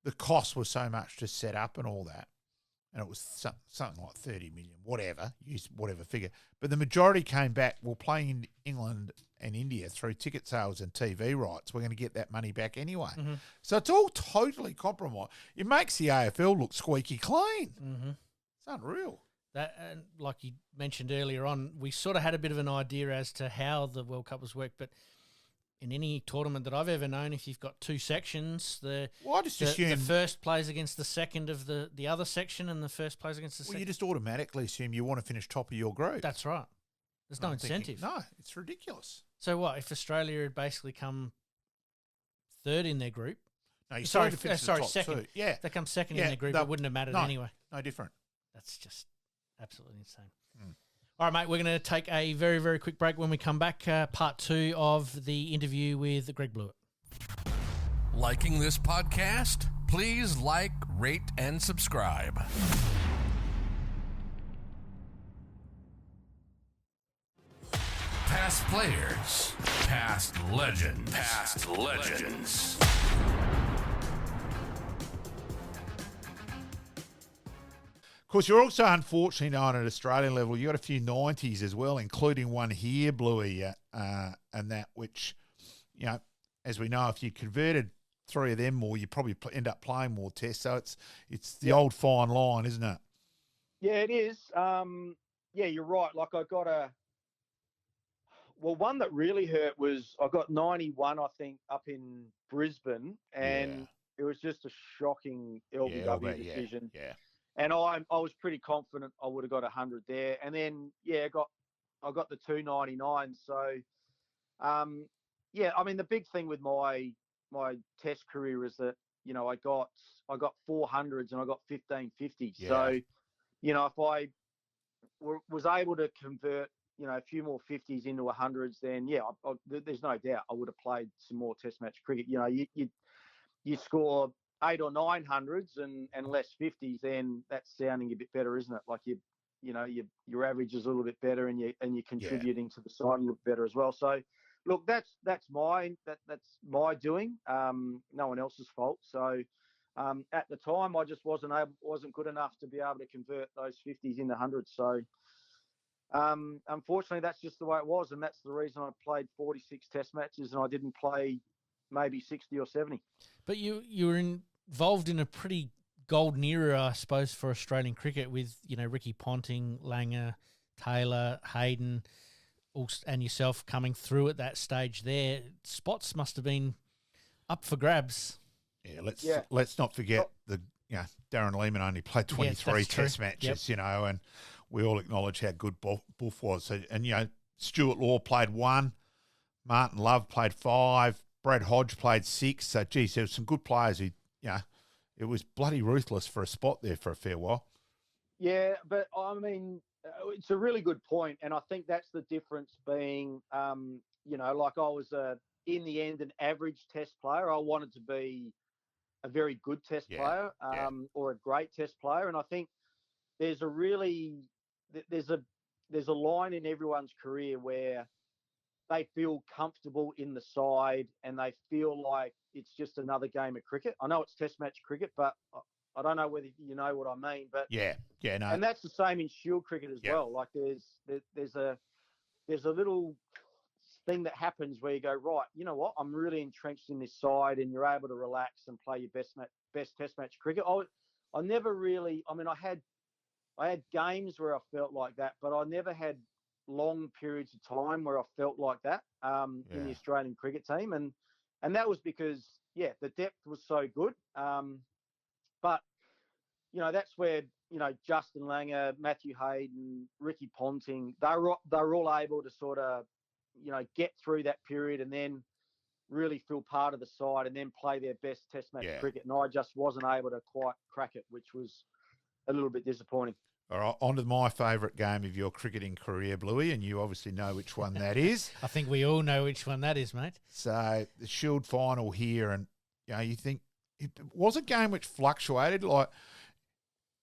the cost was so much to set up and all that, and it was something like 30 million, whatever, use whatever figure. But the majority came back, well, playing England and India through ticket sales and TV rights, we're going to get that money back anyway. Mm-hmm. So it's all totally compromised. It makes the AFL look squeaky clean. Mm-hmm. It's unreal. That, and like you mentioned earlier on, we sort of had a bit of an idea as to how the World Cup was worked, but in any tournament that I've ever known, if you've got 2 sections, the first plays against the second of the other section, and the first plays against the second. You just automatically assume you want to finish top of your group. That's right. There's no incentive. No, it's ridiculous. So what, if Australia had basically come third in their group? No, you sorry, second. Two. Yeah. They come second in their group, it wouldn't have mattered anyway. No different. That's just absolutely insane. All right, mate, we're going to take a very, very quick break. When we come back, part 2 of the interview with Greg Blewett. Liking this podcast? Please like, rate, and subscribe. Past players, past legends, past legends. Of course, you're also unfortunately known at Australian level. You got a few 90s as well, including one here, Bluey, and that which, you know, as we know, if you converted 3 of them more, you probably end up playing more tests. So it's the old fine line, isn't it? Yeah, it is. Yeah, you're right. Like one that really hurt was I got 91, I think, up in Brisbane, and it was just a shocking LBW decision. Yeah. And I was pretty confident I would have got 100 there. And then, I got the 299. So, I mean, the big thing with my test career is that, you know, I got 400s and I got 1550s. Yeah. So, you know, if I was able to convert, you know, a few more 50s into 100s, then, there's no doubt I would have played some more test match cricket. You know, you score 8 or 900s and less 50s, then that's sounding a bit better, isn't it? Like your average is a little bit better, and you're contributing to the side a little better as well. So, look, that's my doing. No one else's fault. So, at the time, I just wasn't good enough to be able to convert those 50s into 100s. So, unfortunately, that's just the way it was, and that's the reason I played 46 test matches and I didn't play maybe 60 or 70. But you were involved in a pretty golden era, I suppose, for Australian cricket with, you know, Ricky Ponting, Langer, Taylor, Hayden, and yourself coming through at that stage there. Spots must have been up for grabs. Yeah, let's not forget Darren Lehmann only played 23 test matches, you know, and we all acknowledge how good Buff was. So, and, Stuart Law played 1, Martin Love played 5, Brad Hodge played 6. So, geez, there were some good players who, it was bloody ruthless for a spot there for a fair while. Yeah, but I mean, it's a really good point, and I think that's the difference being, like I was in the end an average Test player. I wanted to be a very good Test player, or a great Test player, and I think there's a line in everyone's career where they feel comfortable in the side and they feel like it's just another game of cricket. I know it's Test match cricket, but I don't know whether you know what I mean. But no. And that's the same in Shield cricket as well. Like there's a little thing that happens where you go, right, you know what? I'm really entrenched in this side, and you're able to relax and play your best Test match cricket. I never really. I mean, I had games where I felt like that, but I never had long periods of time where I felt like that in the Australian cricket team, and that was because the depth was so good. But that's where Justin Langer, Matthew Hayden, Ricky Ponting, they're all able to sort of get through that period and then really feel part of the side and then play their best Test match cricket. And I just wasn't able to quite crack it, which was a little bit disappointing. All right, on to my favourite game of your cricketing career, Bluey, and you obviously know which one that is. I think we all know which one that is, mate. So the Shield final here, and you think it was a game which fluctuated. Like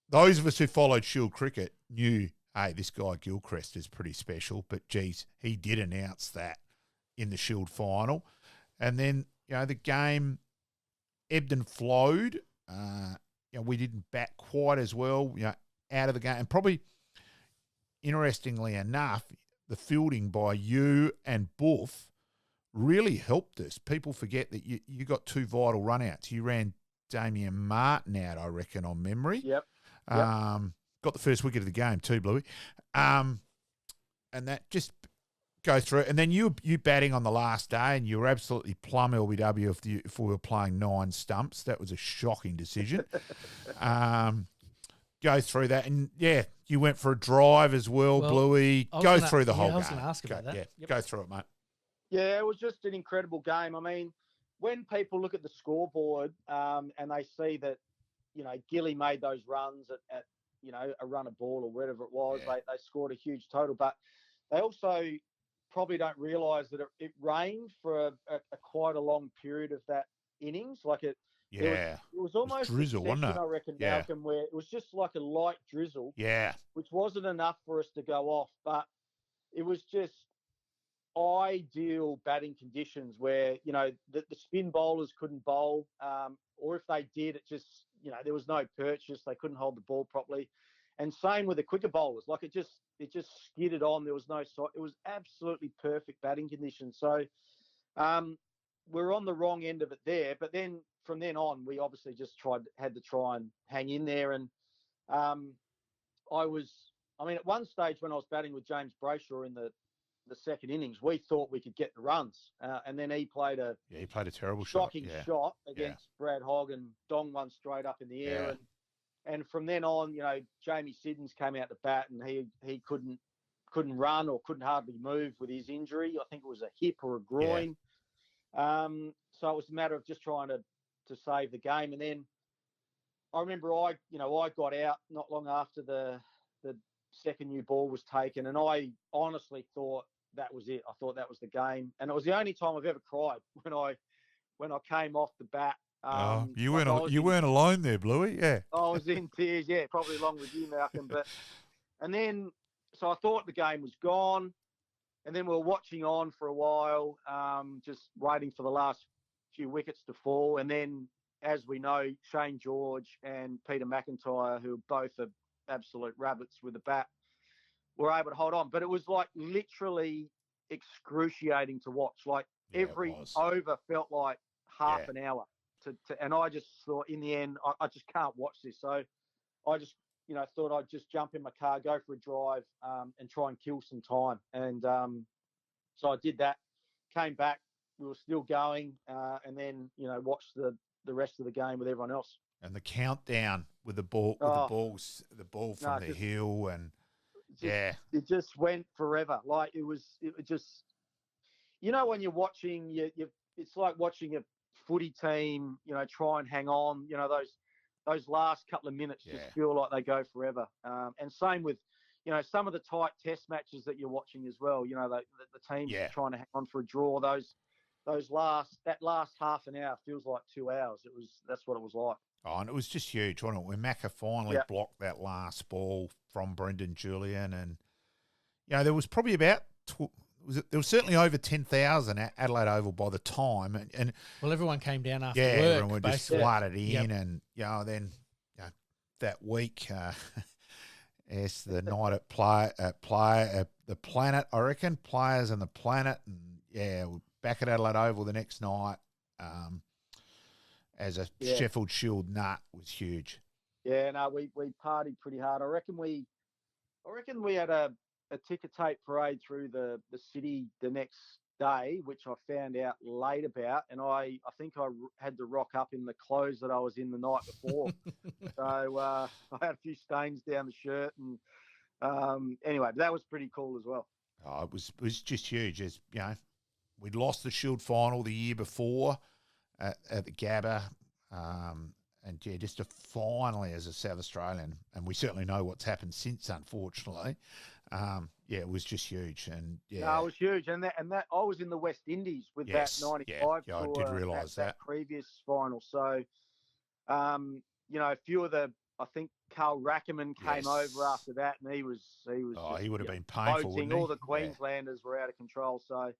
those of us who followed Shield cricket knew, hey, this guy Gilchrist is pretty special, but geez, he did announce that in the Shield final, and then the game ebbed and flowed. We didn't bat quite as well. Out of the game. And probably, interestingly enough, the fielding by you and Buff really helped us. People forget that you got 2 vital run-outs. You ran Damien Martin out, I reckon, on memory. Yep. Got the first wicket of the game too, Bluey. And that just go through. And then you batting on the last day, and you were absolutely plumb LBW if we were playing 9 stumps. That was a shocking decision. Go through that, and you went for a drive as well, Bluey. Go through the whole game. I was going to ask about that. Go through it, mate. Yeah, it was just an incredible game. I mean, when people look at the scoreboard and they see that, Gilly made those runs at a run a ball or whatever it was, they scored a huge total, but they also probably don't realise that it rained for a quite a long period of that innings. Like it was almost drizzle, wasn't it? I reckon, Malcolm, where it was just like a light drizzle, which wasn't enough for us to go off, but it was just ideal batting conditions where the spin bowlers couldn't bowl, or if they did, it just there was no purchase. They couldn't hold the ball properly, and same with the quicker bowlers. Like it just skidded on. There was no sight. It was absolutely perfect batting conditions. So we're on the wrong end of it there, but then from then on, we obviously just had to try and hang in there. And at one stage when I was batting with James Brayshaw in the second innings, we thought we could get the runs, and then he played a terrible shocking shot against Brad Hogg, and Dong one straight up in the air. And from then on, Jamie Siddons came out to bat, and he couldn't run or couldn't hardly move with his injury. I think it was a hip or a groin. So it was a matter of just trying to save the game. And then I remember I got out not long after the second new ball was taken, and I honestly thought that was it. I thought that was the game, and it was the only time I've ever cried when I came off the bat. You weren't alone there, Bluey. Yeah, I was in tears. Yeah, probably along with you, Malcolm. So I thought the game was gone, and then we were watching on for a while, just waiting for the last few wickets to fall, and then, as we know, Shane George and Peter McIntyre, who both are absolute rabbits with the bat, were able to hold on. But it was like literally excruciating to watch. Like every over felt like half an hour. And I just thought, in the end, I just can't watch this. So I just, thought I'd just jump in my car, go for a drive, and try and kill some time. And so I did that. Came back, we were still going, and then watched the rest of the game with everyone else. And the countdown with the ball, the ball from the hill, and it just went forever. Like it just, when you're watching, it's like watching a footy team, try and hang on. Those last couple of minutes just feel like they go forever. And same with, some of the tight test matches that you're watching as well. The teams trying to hang on for a draw. That last half an hour feels like 2 hours. That's what it was like. Oh, and it was just huge, wasn't it? When Macca finally blocked that last ball from Brendan Julian, and there was probably about there was certainly over 10,000 at Adelaide Oval by the time, and well, everyone came down after work. Everyone just basically. flooded in, and then that week, the night at the Planet, I reckon, Players and the Planet, and we're back at Adelaide Oval the next night. As a Sheffield Shield nut was huge. Yeah, no, we partied pretty hard. I reckon we had a ticker tape parade through the city the next day, which I found out late about, and I think I had to rock up in the clothes that I was in the night before. So I had a few stains down the shirt, and anyway, that was pretty cool as well. Oh, it was just huge. As we'd lost the Shield final the year before at the Gabba, and just to finally, as a South Australian, and we certainly know what's happened since, unfortunately. It was just huge, and no, it was huge, and that I was in the West Indies with that '95 tour. I did realise that previous final. So, a few of I think Carl Rackerman came over after that, and he was. Oh, he would have been painful. Wouldn't he? All the Queenslanders were out of control. So,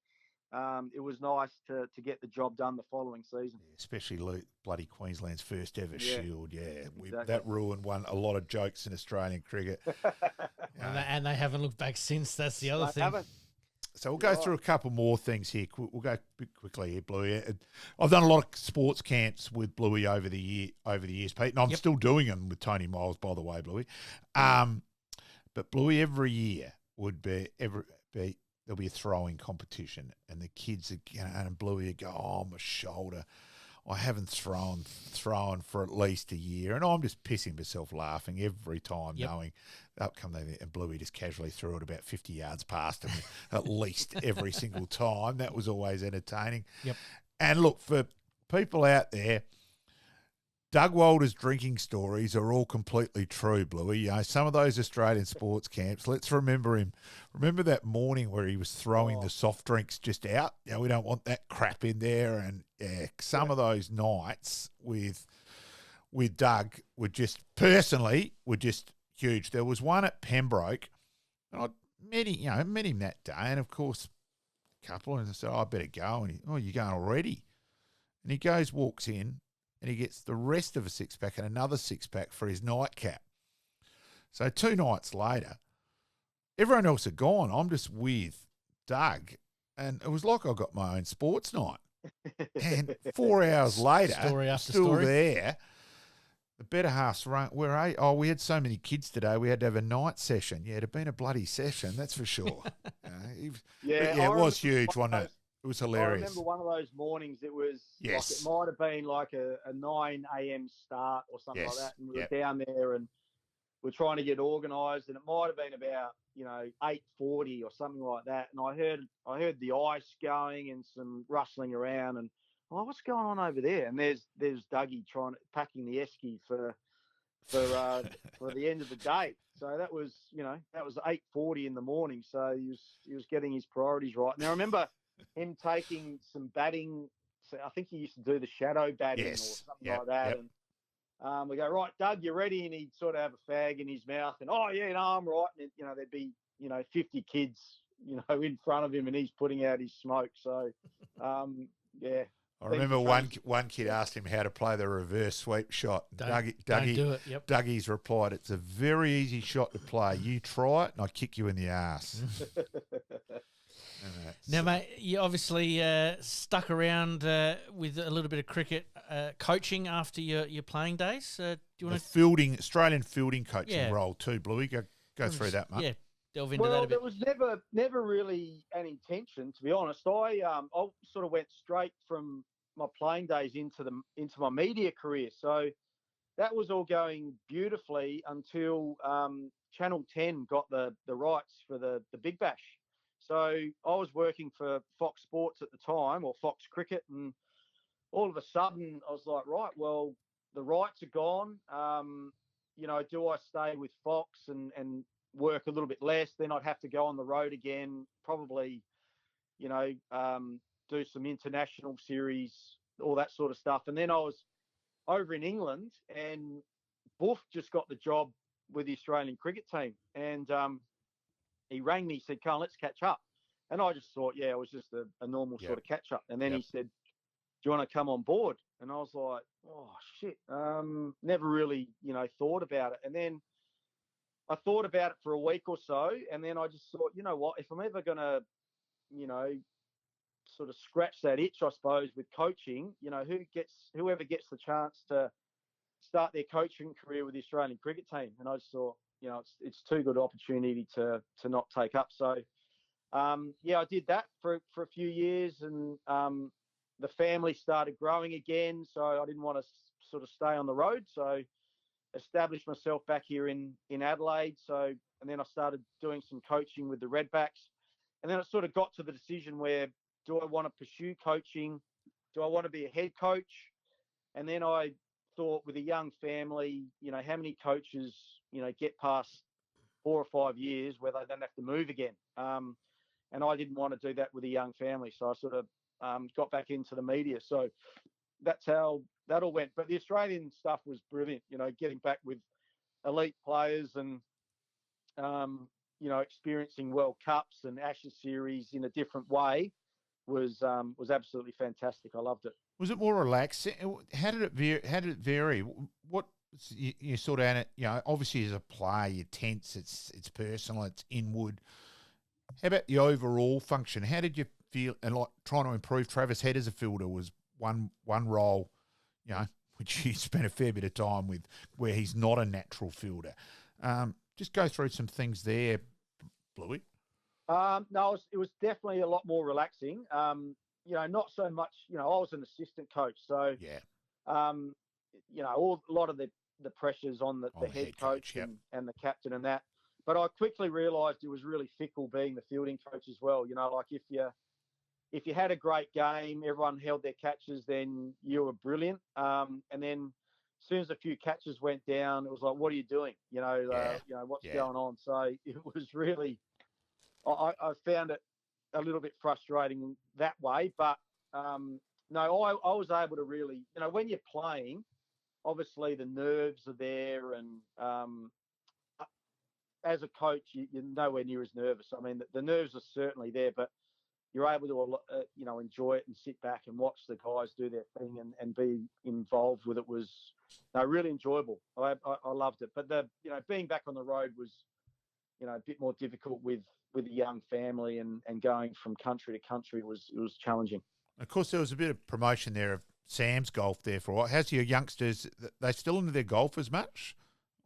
it was nice to get the job done the following season. Especially bloody Queensland's first ever Shield. Exactly. That ruined a lot of jokes in Australian cricket. And they haven't looked back since. That's the other thing. Haven't. So we'll go through a couple more things here. We'll go quickly here, Bluey. I've done a lot of sports camps with Bluey over the years, Pete, and I'm still doing them with Tony Miles, by the way, Bluey. But Bluey, every year there'll be a throwing competition, and the kids and Bluey would go, "Oh, my shoulder, I haven't thrown for at least a year," and I'm just pissing myself laughing every time, knowing up come they, and Bluey just casually threw it about 50 yards past him at least every single time. That was always entertaining. Yep. And look, for people out there, Doug Walder's drinking stories are all completely true, Bluey. Some of those Australian sports camps, let's remember him. Remember that morning where he was throwing the soft drinks just out? We don't want that crap in there. And some of those nights with Doug were just huge. There was one at Pembroke, and I met him that day, and of course, a couple, and I said, I better go. And you're going already? And he walks in, and he gets the rest of a six-pack and another six-pack for his nightcap. So 2 nights later, everyone else had gone. I'm just with Doug, and it was like I got my own sports night. And 4 hours later, still there. The better half's run. We had so many kids today, we had to have a night session. Yeah, it had been a bloody session, that's for sure. It was huge, wasn't it? It was hilarious. I remember one of those mornings, it was like, it might have been like a 9 a.m. start or something like that. And we were down there and we're trying to get organised, and it might have been about, 8:40 or something like that. And I heard the ice going and some rustling around, and what's going on over there? And there's Dougie packing the esky for the end of the day. So that was 8:40 in the morning. So he was getting his priorities right. Now I remember him taking some batting. So I think he used to do the shadow batting or something like that. Yep. And we go, right, Doug, you ready? And he'd sort of have a fag in his mouth, and I'm right. And there'd be 50 kids in front of him, and he's putting out his smoke. So I remember one kid asked him how to play the reverse sweep shot. Don't do it. Yep. Dougie's replied, "It's a very easy shot to play. You try it, and I kick you in the ass." Now, mate, you obviously stuck around with a little bit of cricket coaching after your playing days. Do you want to Australian fielding coaching role too, Bluey? Go through that, mate. Yeah, delve into that a bit. There was never really an intention, to be honest. I sort of went straight from my playing days into my media career. So that was all going beautifully until Channel 10 got the rights for the Big Bash. So I was working for Fox Sports at the time, or Fox Cricket, and all of a sudden I was like, right, well, the rights are gone. Do I stay with Fox and work a little bit less? Then I'd have to go on the road again, probably, do some international series, all that sort of stuff. And then I was over in England, and Buff just got the job with the Australian cricket team. And he rang me, said, "Carl, let's catch up." And I just thought, yeah, it was just a normal sort of catch up. And then he said, "Do you want to come on board?" And I was like, "Oh, shit." Never really, thought about it. And then I thought about it for a week or so. And then I just thought, you know what, if I'm ever going to, sort of scratch that itch, I suppose, with coaching, whoever gets the chance to start their coaching career with the Australian cricket team. And I just thought, it's too good an opportunity to not take up. So, I did that for a few years, and the family started growing again. So I didn't want to sort of stay on the road. So established myself back here in Adelaide. So, and then I started doing some coaching with the Redbacks. And then it sort of got to the decision where, do I want to pursue coaching? Do I want to be a head coach? And then I thought, with a young family, how many coaches, get past 4 or 5 years where they don't have to move again? And I didn't want to do that with a young family. So I sort of got back into the media. So that's how that all went. But the Australian stuff was brilliant, getting back with elite players and, experiencing World Cups and Ashes series in a different way was absolutely fantastic. I loved it. Was it more relaxed? How did it vary? What you sort of, obviously as a player, you're tense. It's personal. It's inward. How about the overall function? How did you feel? And like trying to improve Travis Head as a fielder was one role, which you spent a fair bit of time with, where he's not a natural fielder. Just go through some things there, Bluey. No, it was definitely a lot more relaxing. Not so much. I was an assistant coach, so a lot of the pressures on the head coach and the captain and that. But I quickly realised it was really fickle being the fielding coach as well. Like if you had a great game, everyone held their catches, then you were brilliant. And then as soon as a few catches went down, it was like, what are you doing? What's going on? So it was really, I found it a little bit frustrating that way. But no, I was able to really, when you're playing, obviously the nerves are there, and as a coach, you're nowhere near as nervous. I mean, the nerves are certainly there, but you're able to, enjoy it and sit back and watch the guys do their thing and be involved with it was really enjoyable. I loved it. But being back on the road was, a bit more difficult with a young family and going from country to country was challenging. Of course, there was a bit of promotion there of Sam's golf there for a while. How's your youngsters? They still into their golf as much?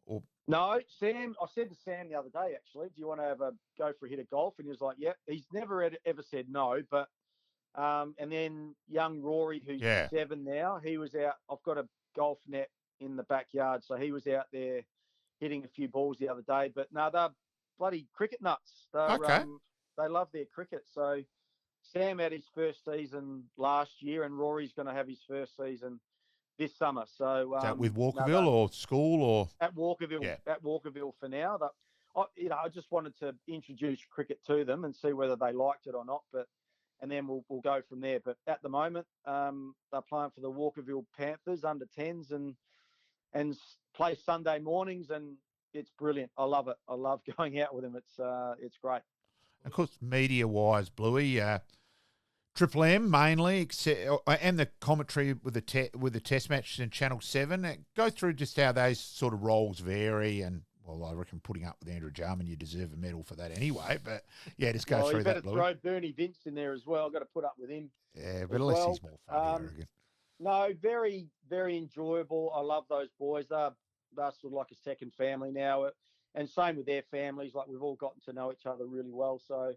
Or no, Sam. I said to Sam the other day, actually, do you want to have a go for a hit of golf? And he was like, yeah. He's never ever said no. But and then young Rory, who's 7 now, he was out. I've got a golf net in the backyard, so he was out there hitting a few balls the other day. But no, they're bloody cricket nuts. They love their cricket. So Sam had his first season last year, and Rory's going to have his first season this summer. So is that with Walkerville or school or at Walkerville? Yeah. At Walkerville for now. I just wanted to introduce cricket to them and see whether they liked it or not. And then we'll go from there. But at the moment, they're playing for the Walkerville Panthers under 10s and play Sunday mornings, and it's brilliant. I love it. I love going out with them. It's great. Of course, media-wise, Bluey, Triple M mainly, and the commentary with the Test matches in Channel 7. Go through just how those sort of roles vary, and well, I reckon putting up with Andrew Jarman, you deserve a medal for that anyway. But yeah, just go through that, Bluey. You better throw Bernie Vince in there as well. I've got to put up with him. Yeah, but at least he's more funny, I reckon. No, very, very enjoyable. I love those boys. They're sort of like a second family now. And same with their families. Like, we've all gotten to know each other really well. So,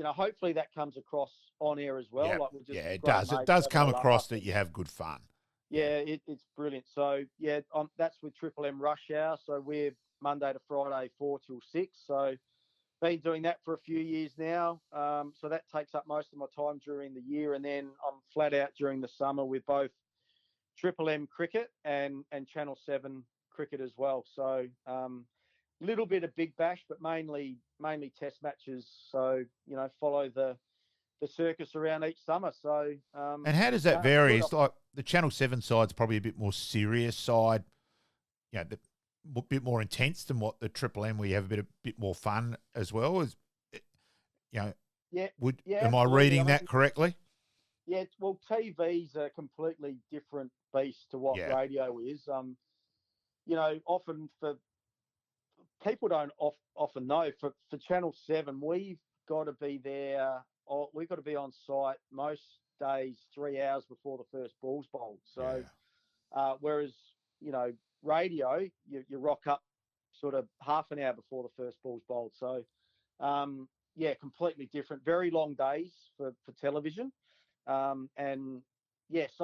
hopefully that comes across on air as well. Yeah, like we're just it does. It does come across that you have good fun. Yeah, it's brilliant. So yeah, that's with Triple M Rush Hour. So we're Monday to Friday 4 till 6. So been doing that for a few years now. So that takes up most of my time during the year, and then I'm flat out during the summer with both Triple M cricket and Channel 7 cricket as well. So little bit of Big Bash, but mainly test matches. So follow the circus around each summer. So and how does that vary? It's like the Channel 7 side's probably a bit more serious side, a bit more intense than what the Triple M, where you have a bit more fun as well. Am I reading that correctly? Yeah, well, TV's a completely different beast to what radio is. Often for people don't often know, for Channel 7, we've got to be there. We've got to be on site most days 3 hours before the first ball's bowled. So, whereas radio, you rock up sort of half an hour before the first ball's bowled. So, completely different. Very long days for television. So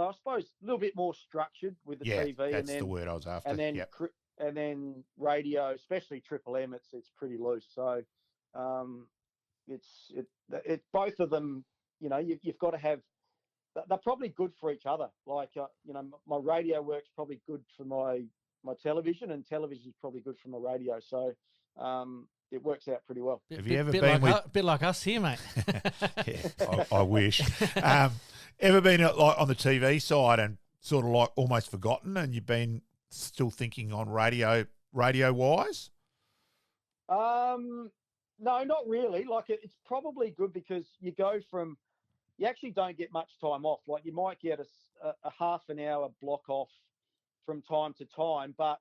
I suppose a little bit more structured with the TV. That's the word I was after. And then radio, especially Triple M, it's pretty loose. So it's both of them. You've got to have. They're probably good for each other. Like my radio work's probably good for my television, and television's probably good for my radio. So it works out pretty well. Have you ever been with... bit like us here, mate? I wish. Ever been like on the TV side and sort of like almost forgotten, and you've been still thinking on radio wise? No, not really. Like it's probably good because you actually don't get much time off. Like you might get a half an hour block off from time to time, but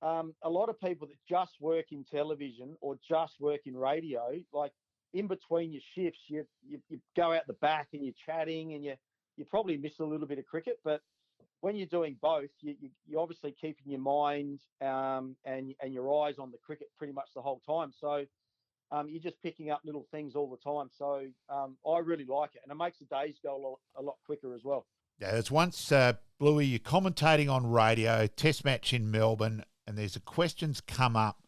a lot of people that just work in television or just work in radio, like in between your shifts, you go out the back and you're chatting, and you probably miss a little bit of cricket. But when you're doing both, you're obviously keeping your mind and your eyes on the cricket pretty much the whole time. So you're just picking up little things all the time. So I really like it, and it makes the days go a lot quicker as well. Yeah, there's once, Bluey, you're commentating on radio, test match in Melbourne, and there's a questions come up.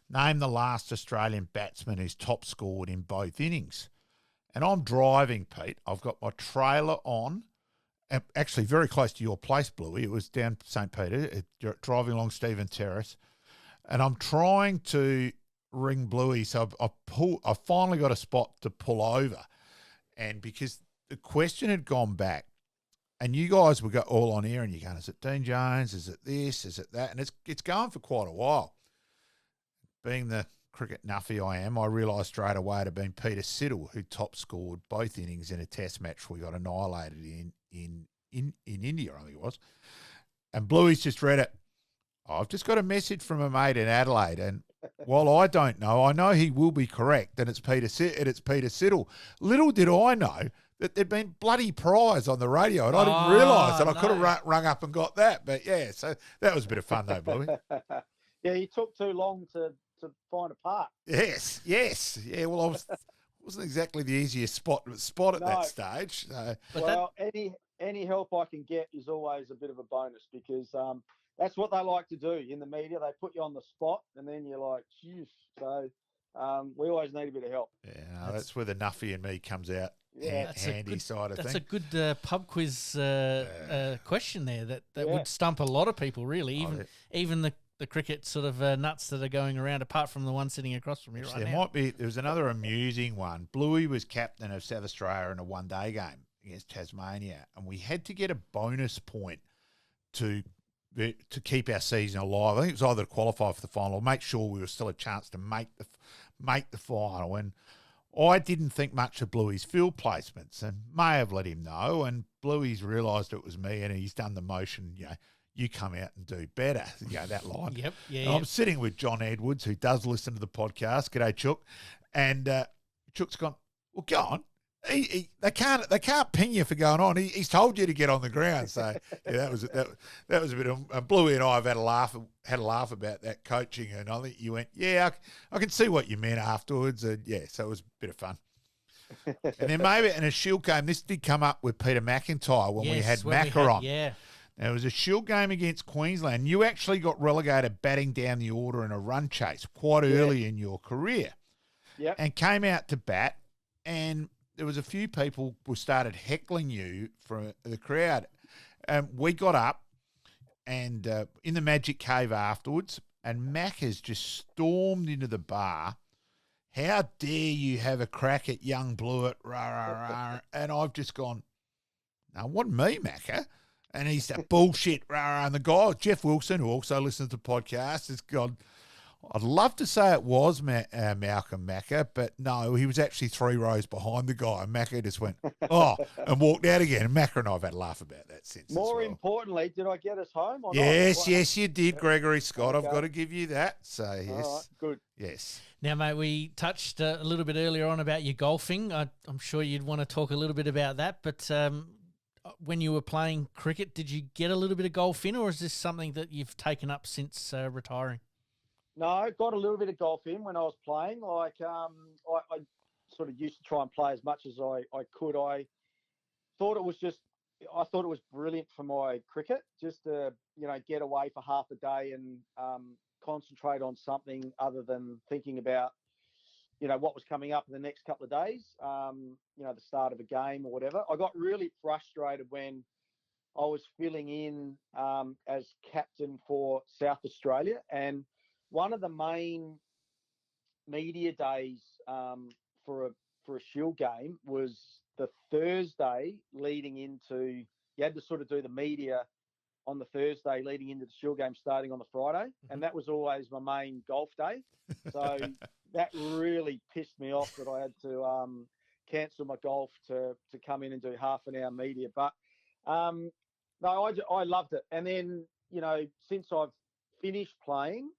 Name the last Australian batsman who's top scored in both innings. And I'm driving, Pete. I've got my trailer on, actually very close to your place, Bluey. It was down St. Peter, driving along Stephen Terrace. And I'm trying to ring Bluey, so I finally got a spot to pull over. And because the question had gone back, and you guys were all on air, and you're going, is it Dean Jones? Is it this? Is it that? And it's going for quite a while. Being the cricket nuffy I am, I realised straight away it had been Peter Siddle who top scored both innings in a test match we got annihilated in India, I think it was. And Bluey's just read it. I've just got a message from a mate in Adelaide, and while I don't know, I know he will be correct, and it's Peter Siddle. Little did I know that there'd been bloody prize on the radio, and I didn't realise that I could have rung up and got that. But yeah, so that was a bit of fun though, Bluey. Yeah, you took too long to find a park. Yes. Yeah, well, I wasn't exactly the easiest spot at that stage. So. Any help I can get is always a bit of a bonus, because that's what they like to do in the media. They put you on the spot, and then you're like, geez. So we always need a bit of help. Yeah, that's where the nuffy in me comes out. Yeah, handy side of things. That's a good pub quiz question there. That would stump a lot of people, really. Even the cricket sort of nuts that are going around, apart from the one sitting across from you right now. There was another amusing one. Bluey was captain of South Australia in a one-day game against Tasmania, and we had to get a bonus point to keep our season alive. I think it was either to qualify for the final or make sure we were still a chance to make the final. And I didn't think much of Bluey's field placements and may have let him know. And Bluey's realised it was me, and he's done the motion, you come out and do better, that line. Yep, yeah. I'm sitting with John Edwards, who does listen to the podcast. G'day, Chook. And Chook's gone, well, go on. They can't ping you for going on. He's told you to get on the ground. So that was a bit of Bluey and I have had a laugh about that coaching, and I think you went, I can see what you meant afterwards, and so it was a bit of fun. And then maybe in a Shield game, this did come up with Peter McIntyre when we had Macca on. Yeah. Now, it was a Shield game against Queensland. You actually got relegated batting down the order in a run chase quite early in your career. Yep. And came out to bat, and there was a few people who started heckling you from the crowd. We got up and in the Magic Cave afterwards, and Mac has just stormed into the bar. How dare you have a crack at young Blewett, rah, rah, rah. And I've just gone, no, it wasn't me, Macca. And he's that bullshit, rah, rah. And the guy, Jeff Wilson, who also listens to the podcast, has gone, I'd love to say it was Malcolm Macca, but no, he was actually 3 rows behind the guy. And Macca just went, oh, and walked out again. And Macca and I have had a laugh about that since. More importantly, did I get us home or yes, not? Yes, you did, Gregory Scott. Okay. I've got to give you that. So, yes. All right, good. Yes. Now, mate, we touched a little bit earlier on about your golfing. I'm sure you'd want to talk a little bit about that, but when you were playing cricket, did you get a little bit of golf in, or is this something that you've taken up since retiring? No, I got a little bit of golf in when I was playing. Like, I sort of used to try and play as much as I could. I thought it was brilliant for my cricket, just to, get away for half a day and concentrate on something other than thinking about, what was coming up in the next couple of days, the start of a game or whatever. I got really frustrated when I was filling in as captain for South Australia, and one of the main media days for a Shield game was the Thursday leading into. You had to sort of do the media on the Thursday leading into the Shield game, starting on the Friday, and that was always my main golf day. So that really pissed me off that I had to cancel my golf to come in and do half an hour media. But no, I loved it. And then since I've finished playing,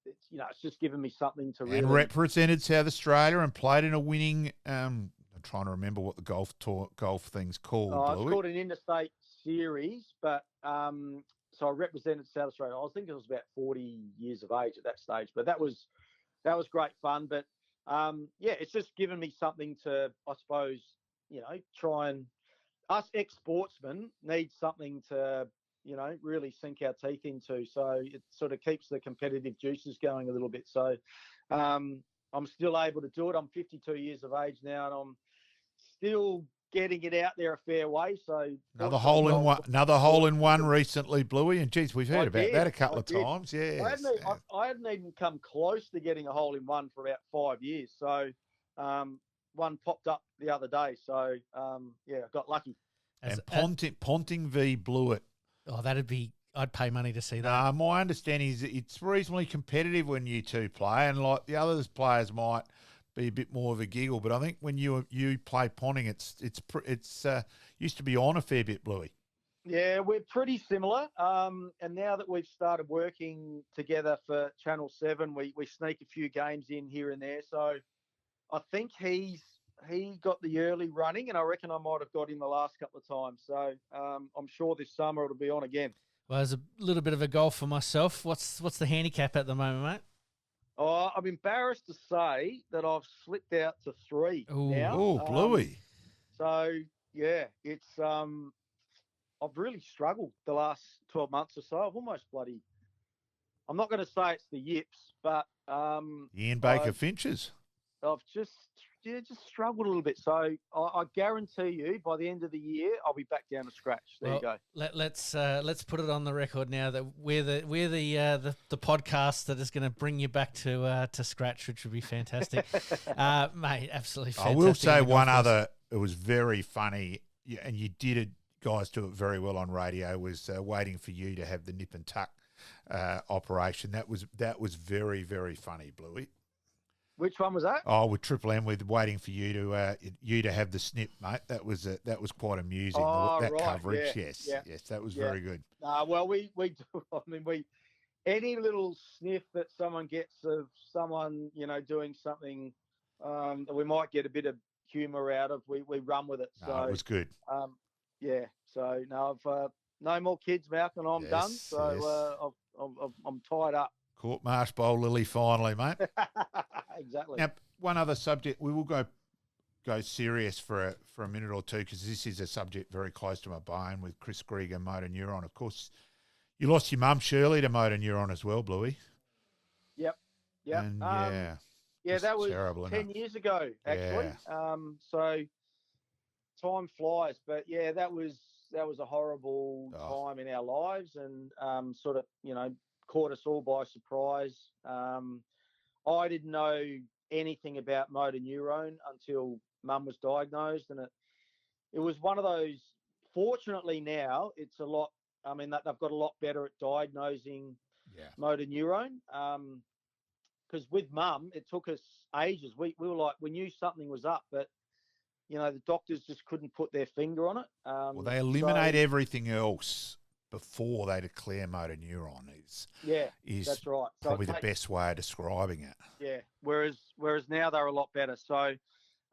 it's just given me something to really. And represented South Australia and played in a winning. I'm trying to remember what the golf thing's called. It's called an interstate series, but so I represented South Australia. I was thinking it was about 40 years of age at that stage, but that was great fun. But it's just given me something to, I suppose, try and us ex-sportsmen need something to. Really sink our teeth into. So it sort of keeps the competitive juices going a little bit. So I'm still able to do it. I'm 52 years of age now, and I'm still getting it out there a fair way. So another hole in one recently, Bluey. And geez, we've heard about that a couple of times. Yeah, I hadn't even come close to getting a hole in one for about 5 years. So one popped up the other day. So I got lucky. And Ponting v Blewett. Oh, I'd pay money to see that. My understanding is that it's reasonably competitive when you two play, and like the other players might be a bit more of a giggle. But I think when you play Ponting, it's used to be on a fair bit, Bluey. Yeah, we're pretty similar. And now that we've started working together for Channel 7, we sneak a few games in here and there. So I think he got the early running, and I reckon I might have got him the last couple of times. So I'm sure this summer it'll be on again. Well, there's a little bit of a golf for myself. What's the handicap at the moment, mate? Oh, I'm embarrassed to say that I've slipped out to 3 now. Oh, Bluey. So yeah, it's I've really struggled the last 12 months or so. I've almost I'm not going to say it's the yips, but Ian Baker Finches. I've just struggled a little bit. So I guarantee you, by the end of the year, I'll be back down to scratch. There you go. Let's put it on the record now that we're the podcast that is going to bring you back to scratch, which would be fantastic, mate. Absolutely fantastic. I will say one other. It was very funny, and you did it. Guys do it very well on radio. Was waiting for you to have the nip and tuck operation. That was very, very funny, Bluey. Which one was that? Oh, with Triple M, with waiting for you to have the snip, mate. That was quite amusing. That right. Coverage, yeah. yes, that was very good. Well, we do. I mean, any little sniff that someone gets of someone doing something that we might get a bit of humour out of, we run with it. So it was good. Yeah. So no, I've no more kids, Malcolm. I'm done. So I'm tied up. Court Marsh Bowl Lily finally, mate. Exactly. Now, one other subject. We will go go serious for a minute or two, because this is a subject very close to my bone with Chris Grigg and motor neuron. Of course, you lost your mum Shirley to motor neuron as well, Bluey. Yep. And that was terrible, 10 years ago, actually. Yeah. So time flies, but that was a horrible time in our lives, and sort of caught us all by surprise. I didn't know anything about motor neurone until Mum was diagnosed, and it was one of those. Fortunately, now it's a lot. I mean, they've got a lot better at diagnosing motor neurone. Because with Mum, it took us ages. We were like, we knew something was up, but the doctors just couldn't put their finger on it. Well, they eliminate everything else before they declare motor neuron. That's right. Probably the best way of describing it. Yeah. Whereas now they're a lot better. So,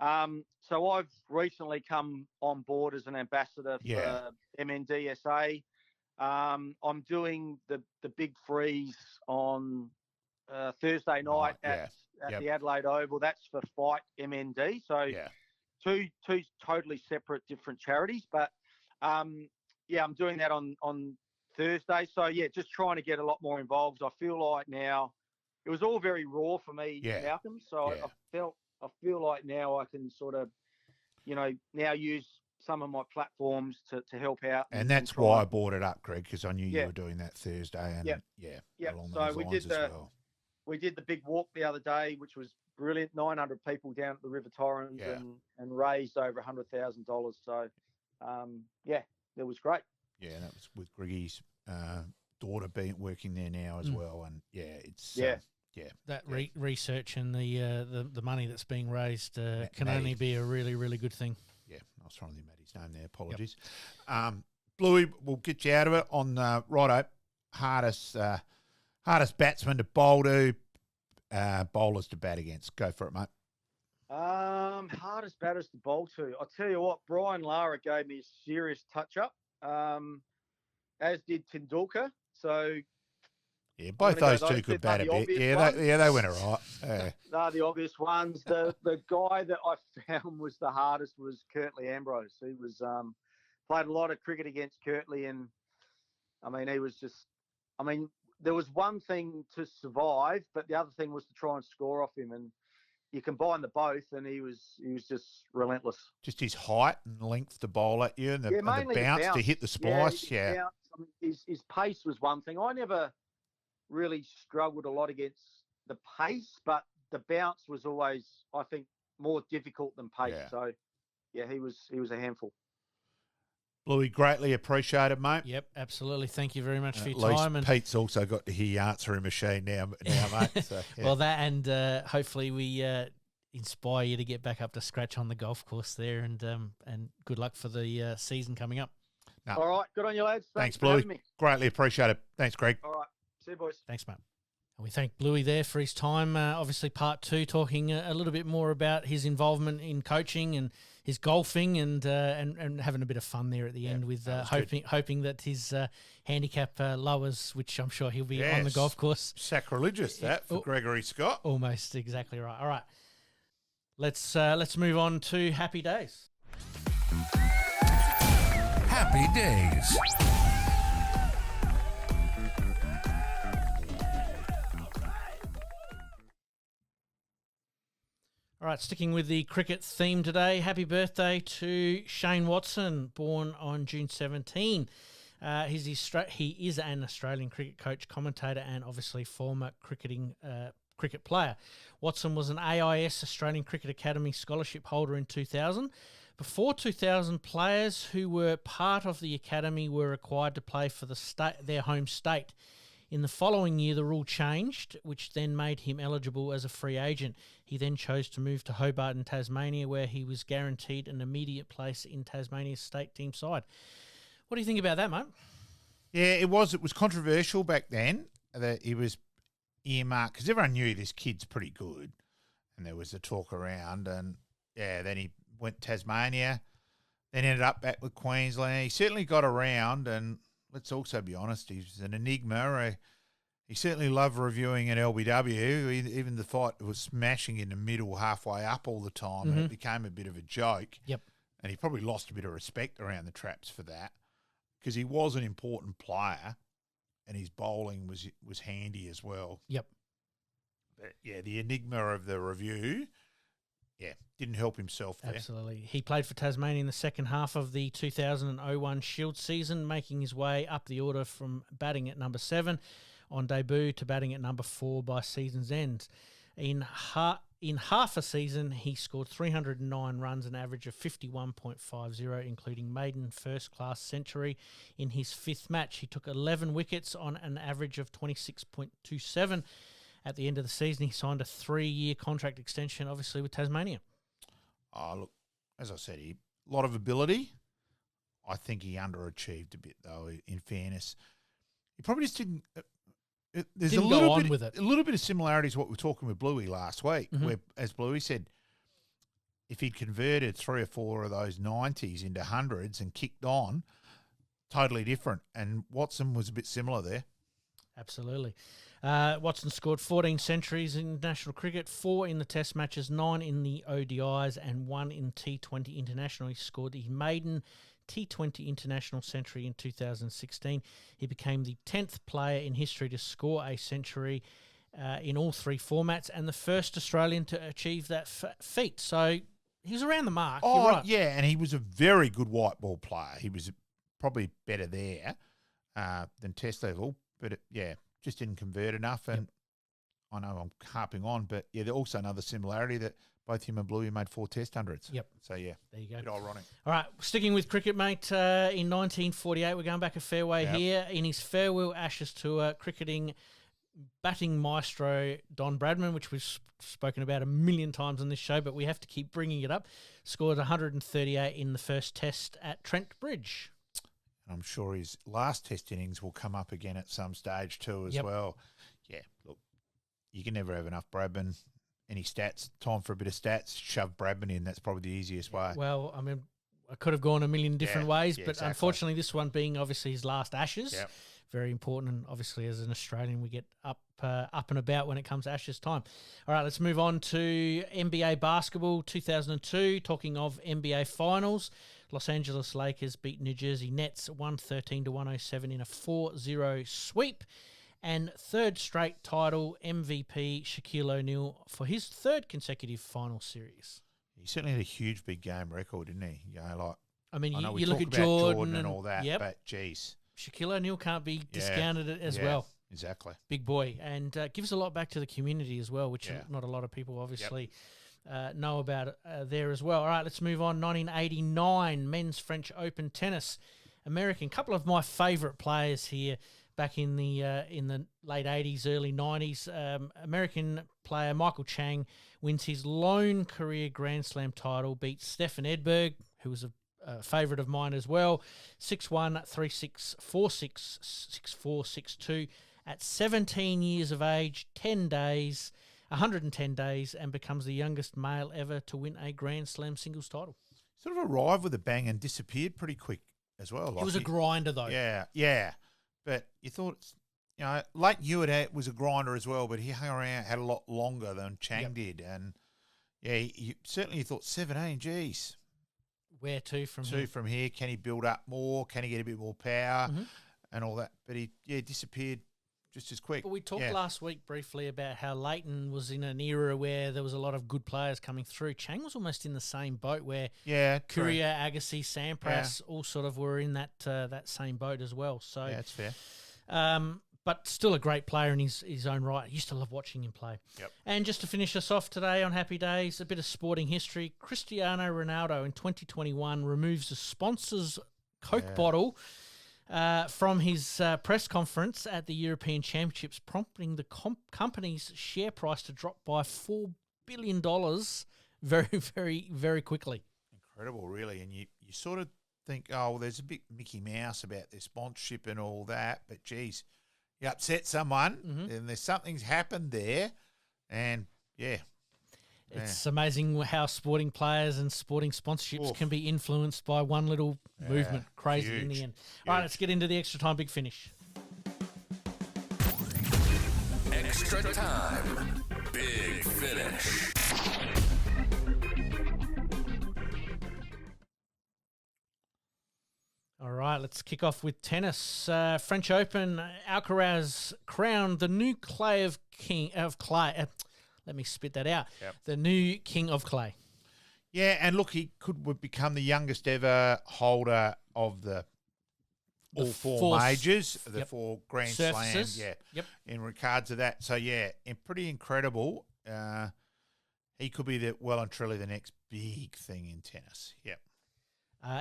so I've recently come on board as an ambassador for MNDSA. I'm doing the big freeze on Thursday night at the Adelaide Oval. That's for Fight MND. So two totally separate, different charities. But I'm doing that on Thursday. So just trying to get a lot more involved. I feel like now it was all very raw for me, Malcolm. So I feel like now I can sort of, now use some of my platforms to help out. And that's why I brought it up, Greg, because I knew you were doing that Thursday. And along so those lines as well. We did the big walk the other day, which was brilliant. 900 people down at the River Torrens and raised over $100,000. So, it was great. Yeah, that was with Griggy's daughter working there now as well. And it's that research and the money that's being raised can only be a really, really good thing. Yeah, I was trying to think Maddie's name there. Apologies. Bluey, we'll get you out of it on righto. Hardest batsman to bowl to, bowlers to bat against. Go for it, mate. Hardest batters to bowl to. I'll tell you what, Brian Lara gave me a serious touch-up, as did Tendulkar. So, both those two could bat a bit. They went all right. They're the obvious ones. The guy that I found was the hardest was Curtly Ambrose. He was played a lot of cricket against Curtly, and he was just. There was one thing to survive, but the other thing was to try and score off him. And you combine the both, and he was just relentless. Just his height and length to bowl at you, and the bounce to hit the splice. His pace was one thing. I never really struggled a lot against the pace, but the bounce was always, I think, more difficult than pace. So, he was a handful. Bluey, greatly appreciated, mate. Yep, absolutely. Thank you very much for your time. And Pete's also got to hear your answering machine now mate. So, Well, that and hopefully we inspire you to get back up to scratch on the golf course there, and good luck for the season coming up. No. All right, good on you, lads. Thanks Bluey. Greatly appreciated. Thanks, Greg. All right, see you, boys. Thanks, mate. And we thank Bluey there for his time. Obviously, part two, talking a little bit more about his involvement in coaching and his golfing, and having a bit of fun there at the end with hoping that his handicap lowers, which I'm sure he'll be on the golf course. Sacrilegious for Gregory Scott. Almost exactly right. All right, let's move on to happy days. Happy days. All right, sticking with the cricket theme today, happy birthday to Shane Watson, born on June 17. He is an Australian cricket coach, commentator, and obviously former cricket player. Watson was an AIS, Australian Cricket Academy scholarship holder in 2000. Before 2000, players who were part of the academy were required to play for their home state. In the following year, the rule changed, which then made him eligible as a free agent. He then chose to move to Hobart in Tasmania, where he was guaranteed an immediate place in Tasmania's state team side. What do you think about that, mate? Yeah, it was controversial back then that he was earmarked, because everyone knew this kid's pretty good, and there was a talk around, and then he went to Tasmania, then ended up back with Queensland. He certainly got around, and let's also be honest, he's an enigma. He certainly loved reviewing at LBW. Even the fight was smashing in the middle, halfway up all the time, and it became a bit of a joke. Yep. And he probably lost a bit of respect around the traps for that, because he was an important player, and his bowling was handy as well. Yep. But yeah, the enigma of the review, didn't help himself there. Absolutely. He played for Tasmania in the second half of the 2001 Shield season, making his way up the order from batting at number 7 on debut to batting at number 4 by season's end. In half a season, he scored 309 runs, an average of 51.50, including maiden first-class century in his 5th match. He took 11 wickets on an average of 26.27. At the end of the season, he signed a 3-year contract extension, obviously, with Tasmania. Oh, look, as I said, a lot of ability. I think he underachieved a bit, though, in fairness. He probably just didn't... There's Didn't a little go on bit, with it. A little bit of similarities to what we were talking with Bluey last week, where, as Bluey said, if he'd converted 3 or 4 of those 90s into hundreds and kicked on, totally different. And Watson was a bit similar there. Absolutely. Watson scored 14 centuries in international cricket, 4 in the Test matches, 9 in the ODIs, and 1 in T20 International. He scored his maiden T20 International century in 2016. He became the 10th player in history to score a century in all 3 formats, and the first Australian to achieve that feat. So he was around the mark. Oh, You're right. yeah, and he was a very good white ball player. He was probably better there than Test level, but just didn't convert enough. And I know I'm harping on, but there's also another similarity that both him and Bluey made 4 Test hundreds. Yep. So, there you go. A bit ironic. All right, sticking with cricket, mate. In 1948, we're going back a fair way here. In his farewell Ashes tour, cricketing batting maestro Don Bradman, which we've spoken about a million times on this show, but we have to keep bringing it up, scored 138 in the first Test at Trent Bridge. I'm sure his last Test innings will come up again at some stage too as well. Yeah, look, you can never have enough Bradman. Any stats, time for a bit of stats, shove Bradman in. That's probably the easiest way. Well, I mean, I could have gone a million different ways, but exactly. Unfortunately this one being obviously his last Ashes, Yep. very important, and obviously as an Australian we get up and about when it comes to Ashes time. All right, let's move on to NBA basketball 2002. Talking of NBA finals, Los Angeles Lakers beat New Jersey Nets 113-107 in a 4-0 sweep. And third straight title, MVP Shaquille O'Neal for his 3rd consecutive final series. He certainly had a huge big game record, didn't he? I mean, know you we look talk at about Jordan and all that, but geez. Shaquille O'Neal can't be discounted as well. Exactly. Big boy. And gives a lot back to the community as well, which not a lot of people obviously know about there as well. All right, let's move on. 1989, Men's French Open Tennis. American, couple of my favourite players here back in the late 80s, early 90s. American player Michael Chang wins his lone career Grand Slam title, beats Stefan Edberg, who was a favourite of mine as well, 6-1, 3-6, 4-6, 6-4, 6-2 at 17 years of age, 110 days, and becomes the youngest male ever to win a Grand Slam singles title. Sort of arrived with a bang and disappeared pretty quick as well. He was a grinder, though. Yeah. But you thought, Leighton Hewitt was a grinder as well, but he hung around, had a lot longer than Chang did. And, you certainly thought 17, geez. Where to from here? 2 from here. Can he build up more? Can he get a bit more power and all that? But he, disappeared just as quick. But we talked last week briefly about how Leighton was in an era where there was a lot of good players coming through. Chang was almost in the same boat where Courier, Agassi, Sampras all sort of were in that same boat as well. So that's fair. But still a great player in his own right. I used to love watching him play. Yep. And just to finish us off today on Happy Days, a bit of sporting history. Cristiano Ronaldo in 2021 removes a sponsor's Coke bottle from his press conference at the European Championships, prompting the company's share price to drop by $4 billion very, very, very quickly. Incredible, really. And you sort of think, oh, well, there's a bit Mickey Mouse about their sponsorship and all that, but geez, you upset someone and there's something's happened there, and it's amazing how sporting players and sporting sponsorships can be influenced by one little movement. Crazy in the end. All right, let's get into the extra time big finish. Extra time. Big finish. All right, let's kick off with tennis. French Open, Alcaraz crowned the new king of clay. Let me spit that out. Yep. The new king of clay. Yeah, and look, he would become the youngest ever holder of all four majors, the four Grand Slams. Yeah, in regard to that. So, yeah, pretty incredible. He could be well and truly the next big thing in tennis. Yep.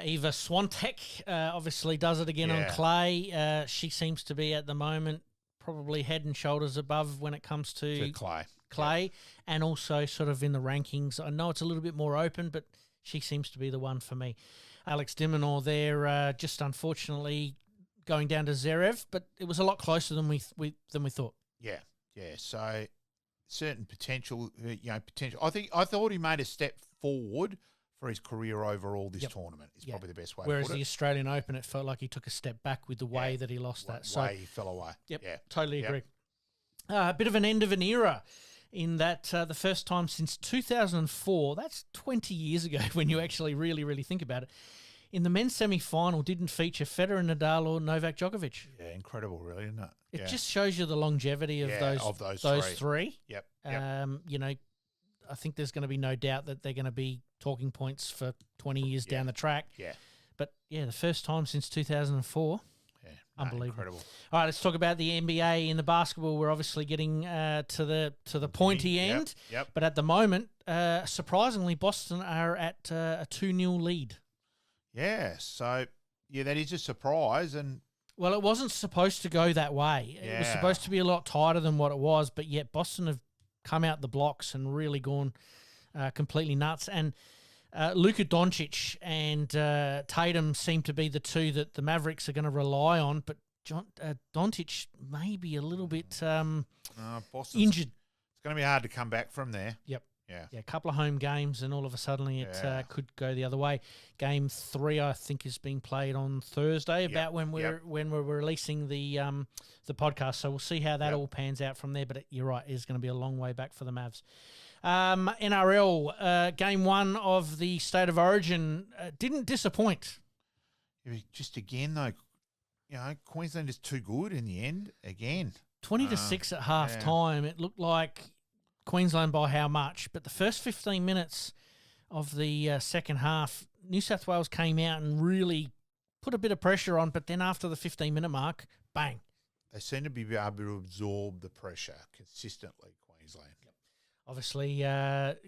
Eva Swiatek obviously does it again on clay. She seems to be at the moment probably head and shoulders above when it comes to clay, and also sort of in the rankings. I know it's a little bit more open, but she seems to be the one for me. Alex de Minaur there, just unfortunately going down to Zverev, but it was a lot closer than we thought. Yeah. So certain potential, potential. I thought he made a step forward for his career overall this tournament is probably the best way Whereas to put it. the Australian Open, it felt like he took a step back with the way that he lost that. Way he fell away. Yep, totally agree. A bit of an end of an era in that the first time since 2004, that's 20 years ago when you actually really, really think about it, in the men's semi-final didn't feature Federer, Nadal or Novak Djokovic. Yeah, incredible really, isn't it? It just shows you the longevity of those three. Yep. I think there's going to be no doubt that they're going to be talking points for 20 years down the track. Yeah. But, the first time since 200004. Yeah. Unbelievable. Incredible. All right, let's talk about the NBA in the basketball. We're obviously getting to the pointy end. Yep. But at the moment, surprisingly, Boston are at a 2-0 lead. Yeah. So, that is a surprise. And well, it wasn't supposed to go that way. Yeah. It was supposed to be a lot tighter than what it was, but yet Boston have come out the blocks and really gone completely nuts. And Luka Doncic and Tatum seem to be the two that the Mavericks are going to rely on, but Doncic may be a little bit injured. It's going to be hard to come back from there. Yep. Yeah, a couple of home games, and all of a sudden it could go the other way. Game 3, I think, is being played on Thursday. About when we're releasing the podcast. So we'll see how that all pans out from there. But you're right, it's going to be a long way back for the Mavs. NRL game 1 of the State of Origin didn't disappoint. Just again though, Queensland is too good in the end. Again, 20-6 at half time. It looked like Queensland by how much, but the first 15 minutes of the second half, New South Wales came out and really put a bit of pressure on, but then after the 15-minute mark, bang. They seem to be able to absorb the pressure consistently, Queensland. Yep. Obviously,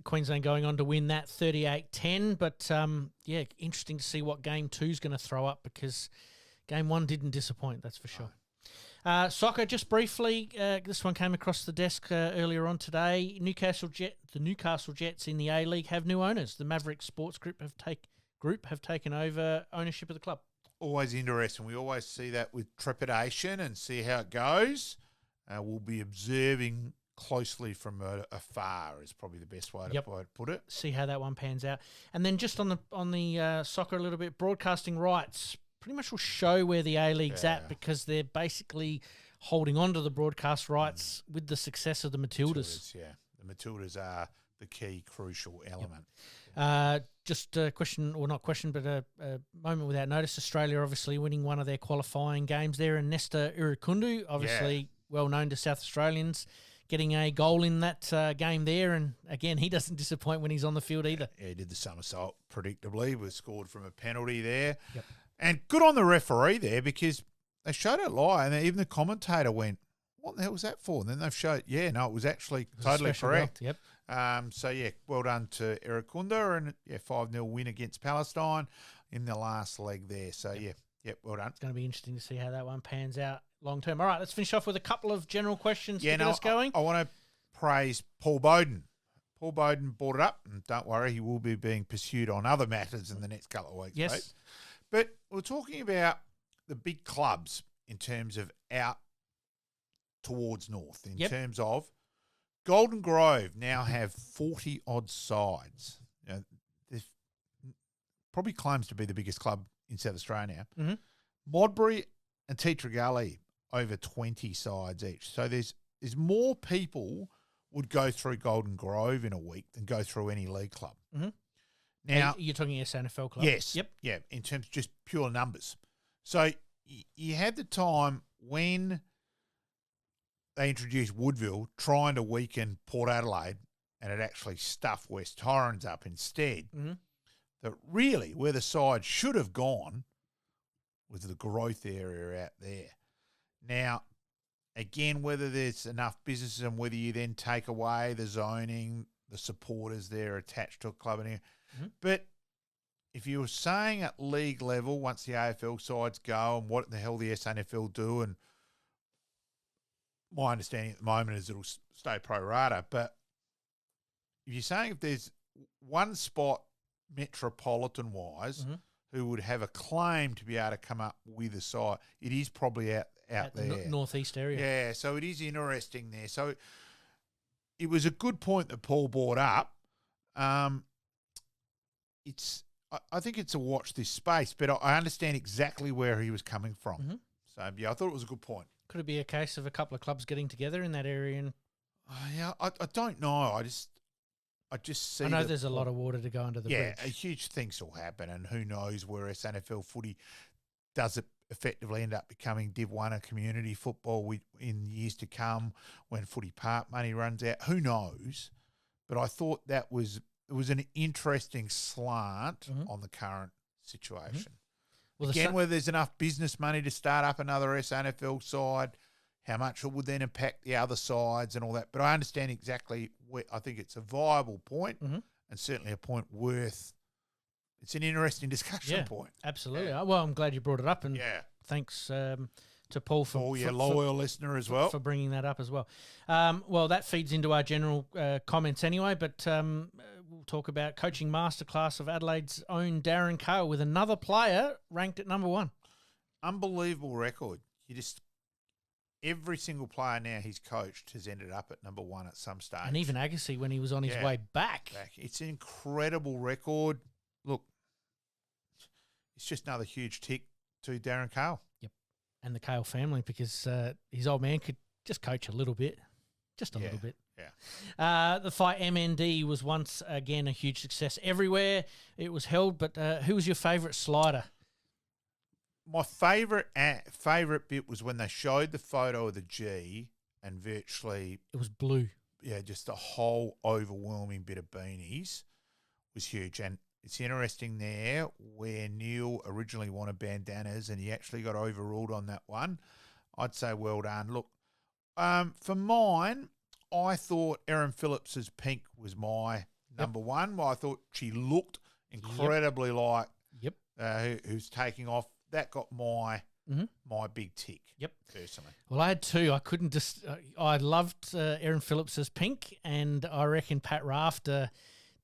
Queensland going on to win that 38-10, but interesting to see what Game 2 is going to throw up, because Game 1 didn't disappoint, that's for sure. Soccer, just briefly, this one came across the desk earlier on today. The Newcastle Jets in the A-League have new owners. The Maverick Sports Group have taken over ownership of the club. Always interesting. We always see that with trepidation and see how it goes. We'll be observing closely from afar is probably the best way to put it. See how that one pans out. And then just on the soccer a little bit, broadcasting rights pretty much will show where the A-League's at, because they're basically holding on to the broadcast rights with the success of the Matildas. The Matildas are the key crucial element. Just a question, or not question, but a moment without notice. Australia obviously winning one of their qualifying games there, and Nesta Irakundu, obviously well known to South Australians, getting a goal in that game there. And again, he doesn't disappoint when he's on the field either. Yeah, he did the somersault predictably, was scored from a penalty there. Yep. And good on the referee there, because they showed it live, and even the commentator went, what the hell was that for? And then they've showed, it was actually totally correct. Yep. Well done to Irakundu, and 5-0 win against Palestine in the last leg there. So, well done. It's going to be interesting to see how that one pans out long term. All right, let's finish off with a couple of general questions to get us going. I want to praise Paul Bowden. Paul Bowden brought it up, and don't worry, he will be being pursued on other matters in the next couple of weeks. Yes. Mate. But we're talking about the big clubs in terms of out towards north, in terms of Golden Grove now have 40-odd sides. This probably claims to be the biggest club in South Australia now. Mm-hmm. Modbury and Tetra Gully over 20 sides each. So there's is more people would go through Golden Grove in a week than go through any league club. Mm-hmm. Now, you're talking SANFL club? Yes. Yep. Yeah, in terms of just pure numbers. So you had the time when they introduced Woodville trying to weaken Port Adelaide and it actually stuffed West Torrens up instead. Mm-hmm. That really where the side should have gone was the growth area out there. Now, again, whether there's enough businesses and whether you then take away the zoning, the supporters there attached to a club. But if you were saying at league level, once the AFL sides go and what the hell the SANFL do, and my understanding at the moment is it'll stay pro rata, but if you're saying if there's one spot metropolitan-wise who would have a claim to be able to come up with a side, it is probably out there. Northeast area. Yeah, so it is interesting there. So it was a good point that Paul brought up. I think it's a watch this space, but I understand exactly where he was coming from. Mm-hmm. So, yeah, I thought it was a good point. Could it be a case of a couple of clubs getting together in that area? And yeah, I don't know. I just see. I know there's a lot of water to go under the bridge. Yeah, huge things will happen, and who knows where SANFL footy does it effectively end up becoming Div 1 or community football in years to come when footy park money runs out. Who knows? But I thought it was an interesting slant on the current situation. Well, again, whether there's enough business money to start up another SANFL side, how much it would then impact the other sides and all that. But I understand exactly where I think it's a viable point and certainly a point worth. It's an interesting discussion point. Absolutely. Yeah. Well, I'm glad you brought it up, and thanks to Paul for loyal listener as well for bringing that up as well. Well, that feeds into our general comments anyway, but we'll talk about coaching masterclass of Adelaide's own Darren Cale with another player ranked at number 1. Unbelievable record. Every single player now he's coached has ended up at number 1 at some stage. And even Agassi when he was on his way back. It's an incredible record. Look, it's just another huge tick to Darren Cale. Yep. And the Cale family, because his old man could just coach a little bit. Just a little bit. Yeah. The fight MND was once again a huge success everywhere it was held, but who was your favourite slider? My favourite bit was when they showed the photo of the G and virtually... It was blue. Yeah, just the whole overwhelming bit of beanies was huge. And it's interesting there where Neil originally wanted bandanas and he actually got overruled on that one. I'd say well done. Look, for mine, I thought Erin Phillips's pink was my number 1. Well, I thought she looked incredibly like who's taking off. That got my big tick. Yep, personally. Well, I had 2. I couldn't just. I loved Erin Phillips's pink, and I reckon Pat Rafter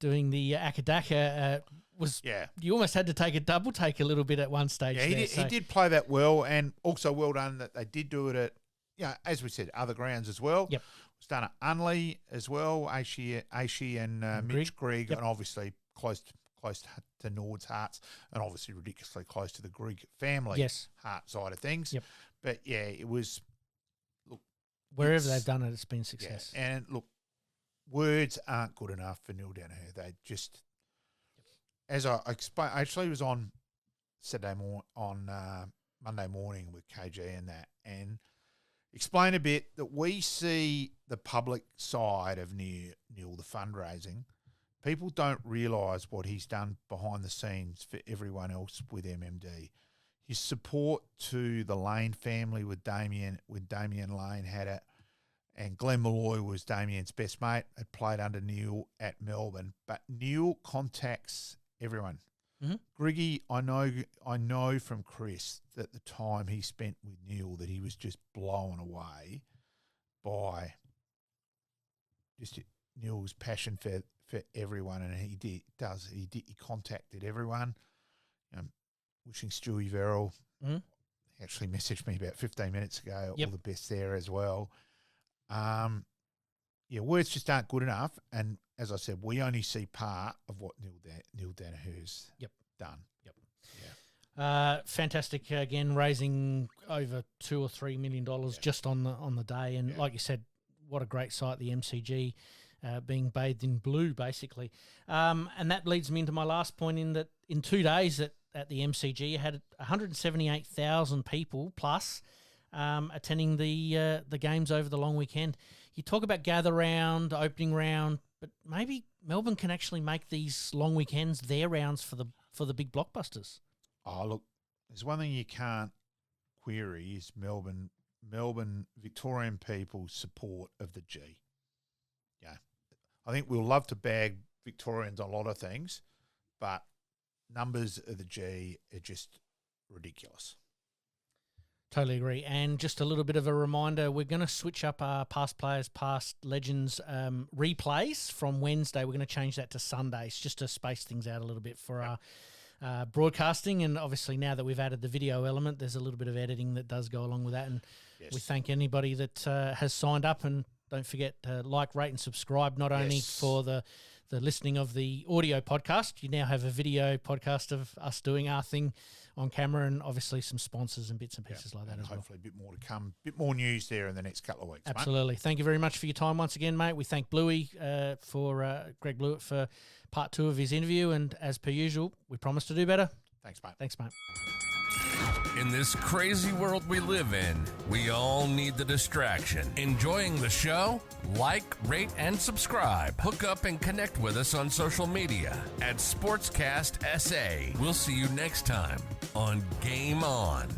doing the Akadaka was. Yeah. You almost had to take a double take a little bit at one stage. Yeah, he did play that well, and also well done that they did do it at, as we said, other grounds as well. Yep. It was done at Unley as well. Aishi and Mitch Grigg, and obviously close to Nord's hearts, and obviously ridiculously close to the Grigg family heart side of things. Yep. But it was. Look, wherever they've done it, it's been a success. Yeah. And look, words aren't good enough for Neil Danaher. They just, as I explained, I actually was on Monday morning with KG and that, and explain a bit that we see the public side of Neil, the fundraising. People don't realise what he's done behind the scenes for everyone else with MMD. His support to the Lane family with Damien Lane had it, and Glenn Malloy was Damien's best mate, had played under Neil at Melbourne. But Neil contacts everyone. Mm-hmm. Griggy, I know from Chris that the time he spent with Neil that he was just blown away by just Neil's passion for everyone, and he contacted everyone. Wishing Stewie Verrill, he actually messaged me about 15 minutes ago, all the best there as well. Words just aren't good enough, and as I said, we only see part of what Neil Danaher's done. Yep. Yeah. Fantastic again, raising over $2 or $3 million just on the day, and like you said, what a great sight, the MCG being bathed in blue, basically. And that leads me into my last point in that in 2 days at the MCG, you had 178,000 people plus attending the games over the long weekend. You talk about gather round, opening round, but maybe Melbourne can actually make these long weekends their rounds for the big blockbusters. Oh, look, there's one thing you can't query is Melbourne Victorian people's support of the G. Yeah, I think we'll love to bag Victorians on a lot of things, but numbers of the G are just ridiculous. Totally agree. And just a little bit of a reminder, we're going to switch up our past players, past legends replays from Wednesday. We're going to change that to Sundays just to space things out a little bit for our broadcasting. And obviously now that we've added the video element, there's a little bit of editing that does go along with that. And we thank anybody that has signed up. And don't forget to like, rate and subscribe, not only for the listening of the audio podcast. You now have a video podcast of us doing our thing on camera, and obviously some sponsors and bits and pieces like that and as well. Hopefully a bit more to come, a bit more news there in the next couple of weeks. Absolutely. Mate. Thank you very much for your time once again, mate. We thank Bluey for Greg Blewett for part 2 of his interview, and as per usual, we promise to do better. Thanks, mate. Thanks, mate. In this crazy world we live in, we all need the distraction. Enjoying the show? Like, rate, and subscribe. Hook up and connect with us on social media at Sportscast SA. We'll see you next time on Game On.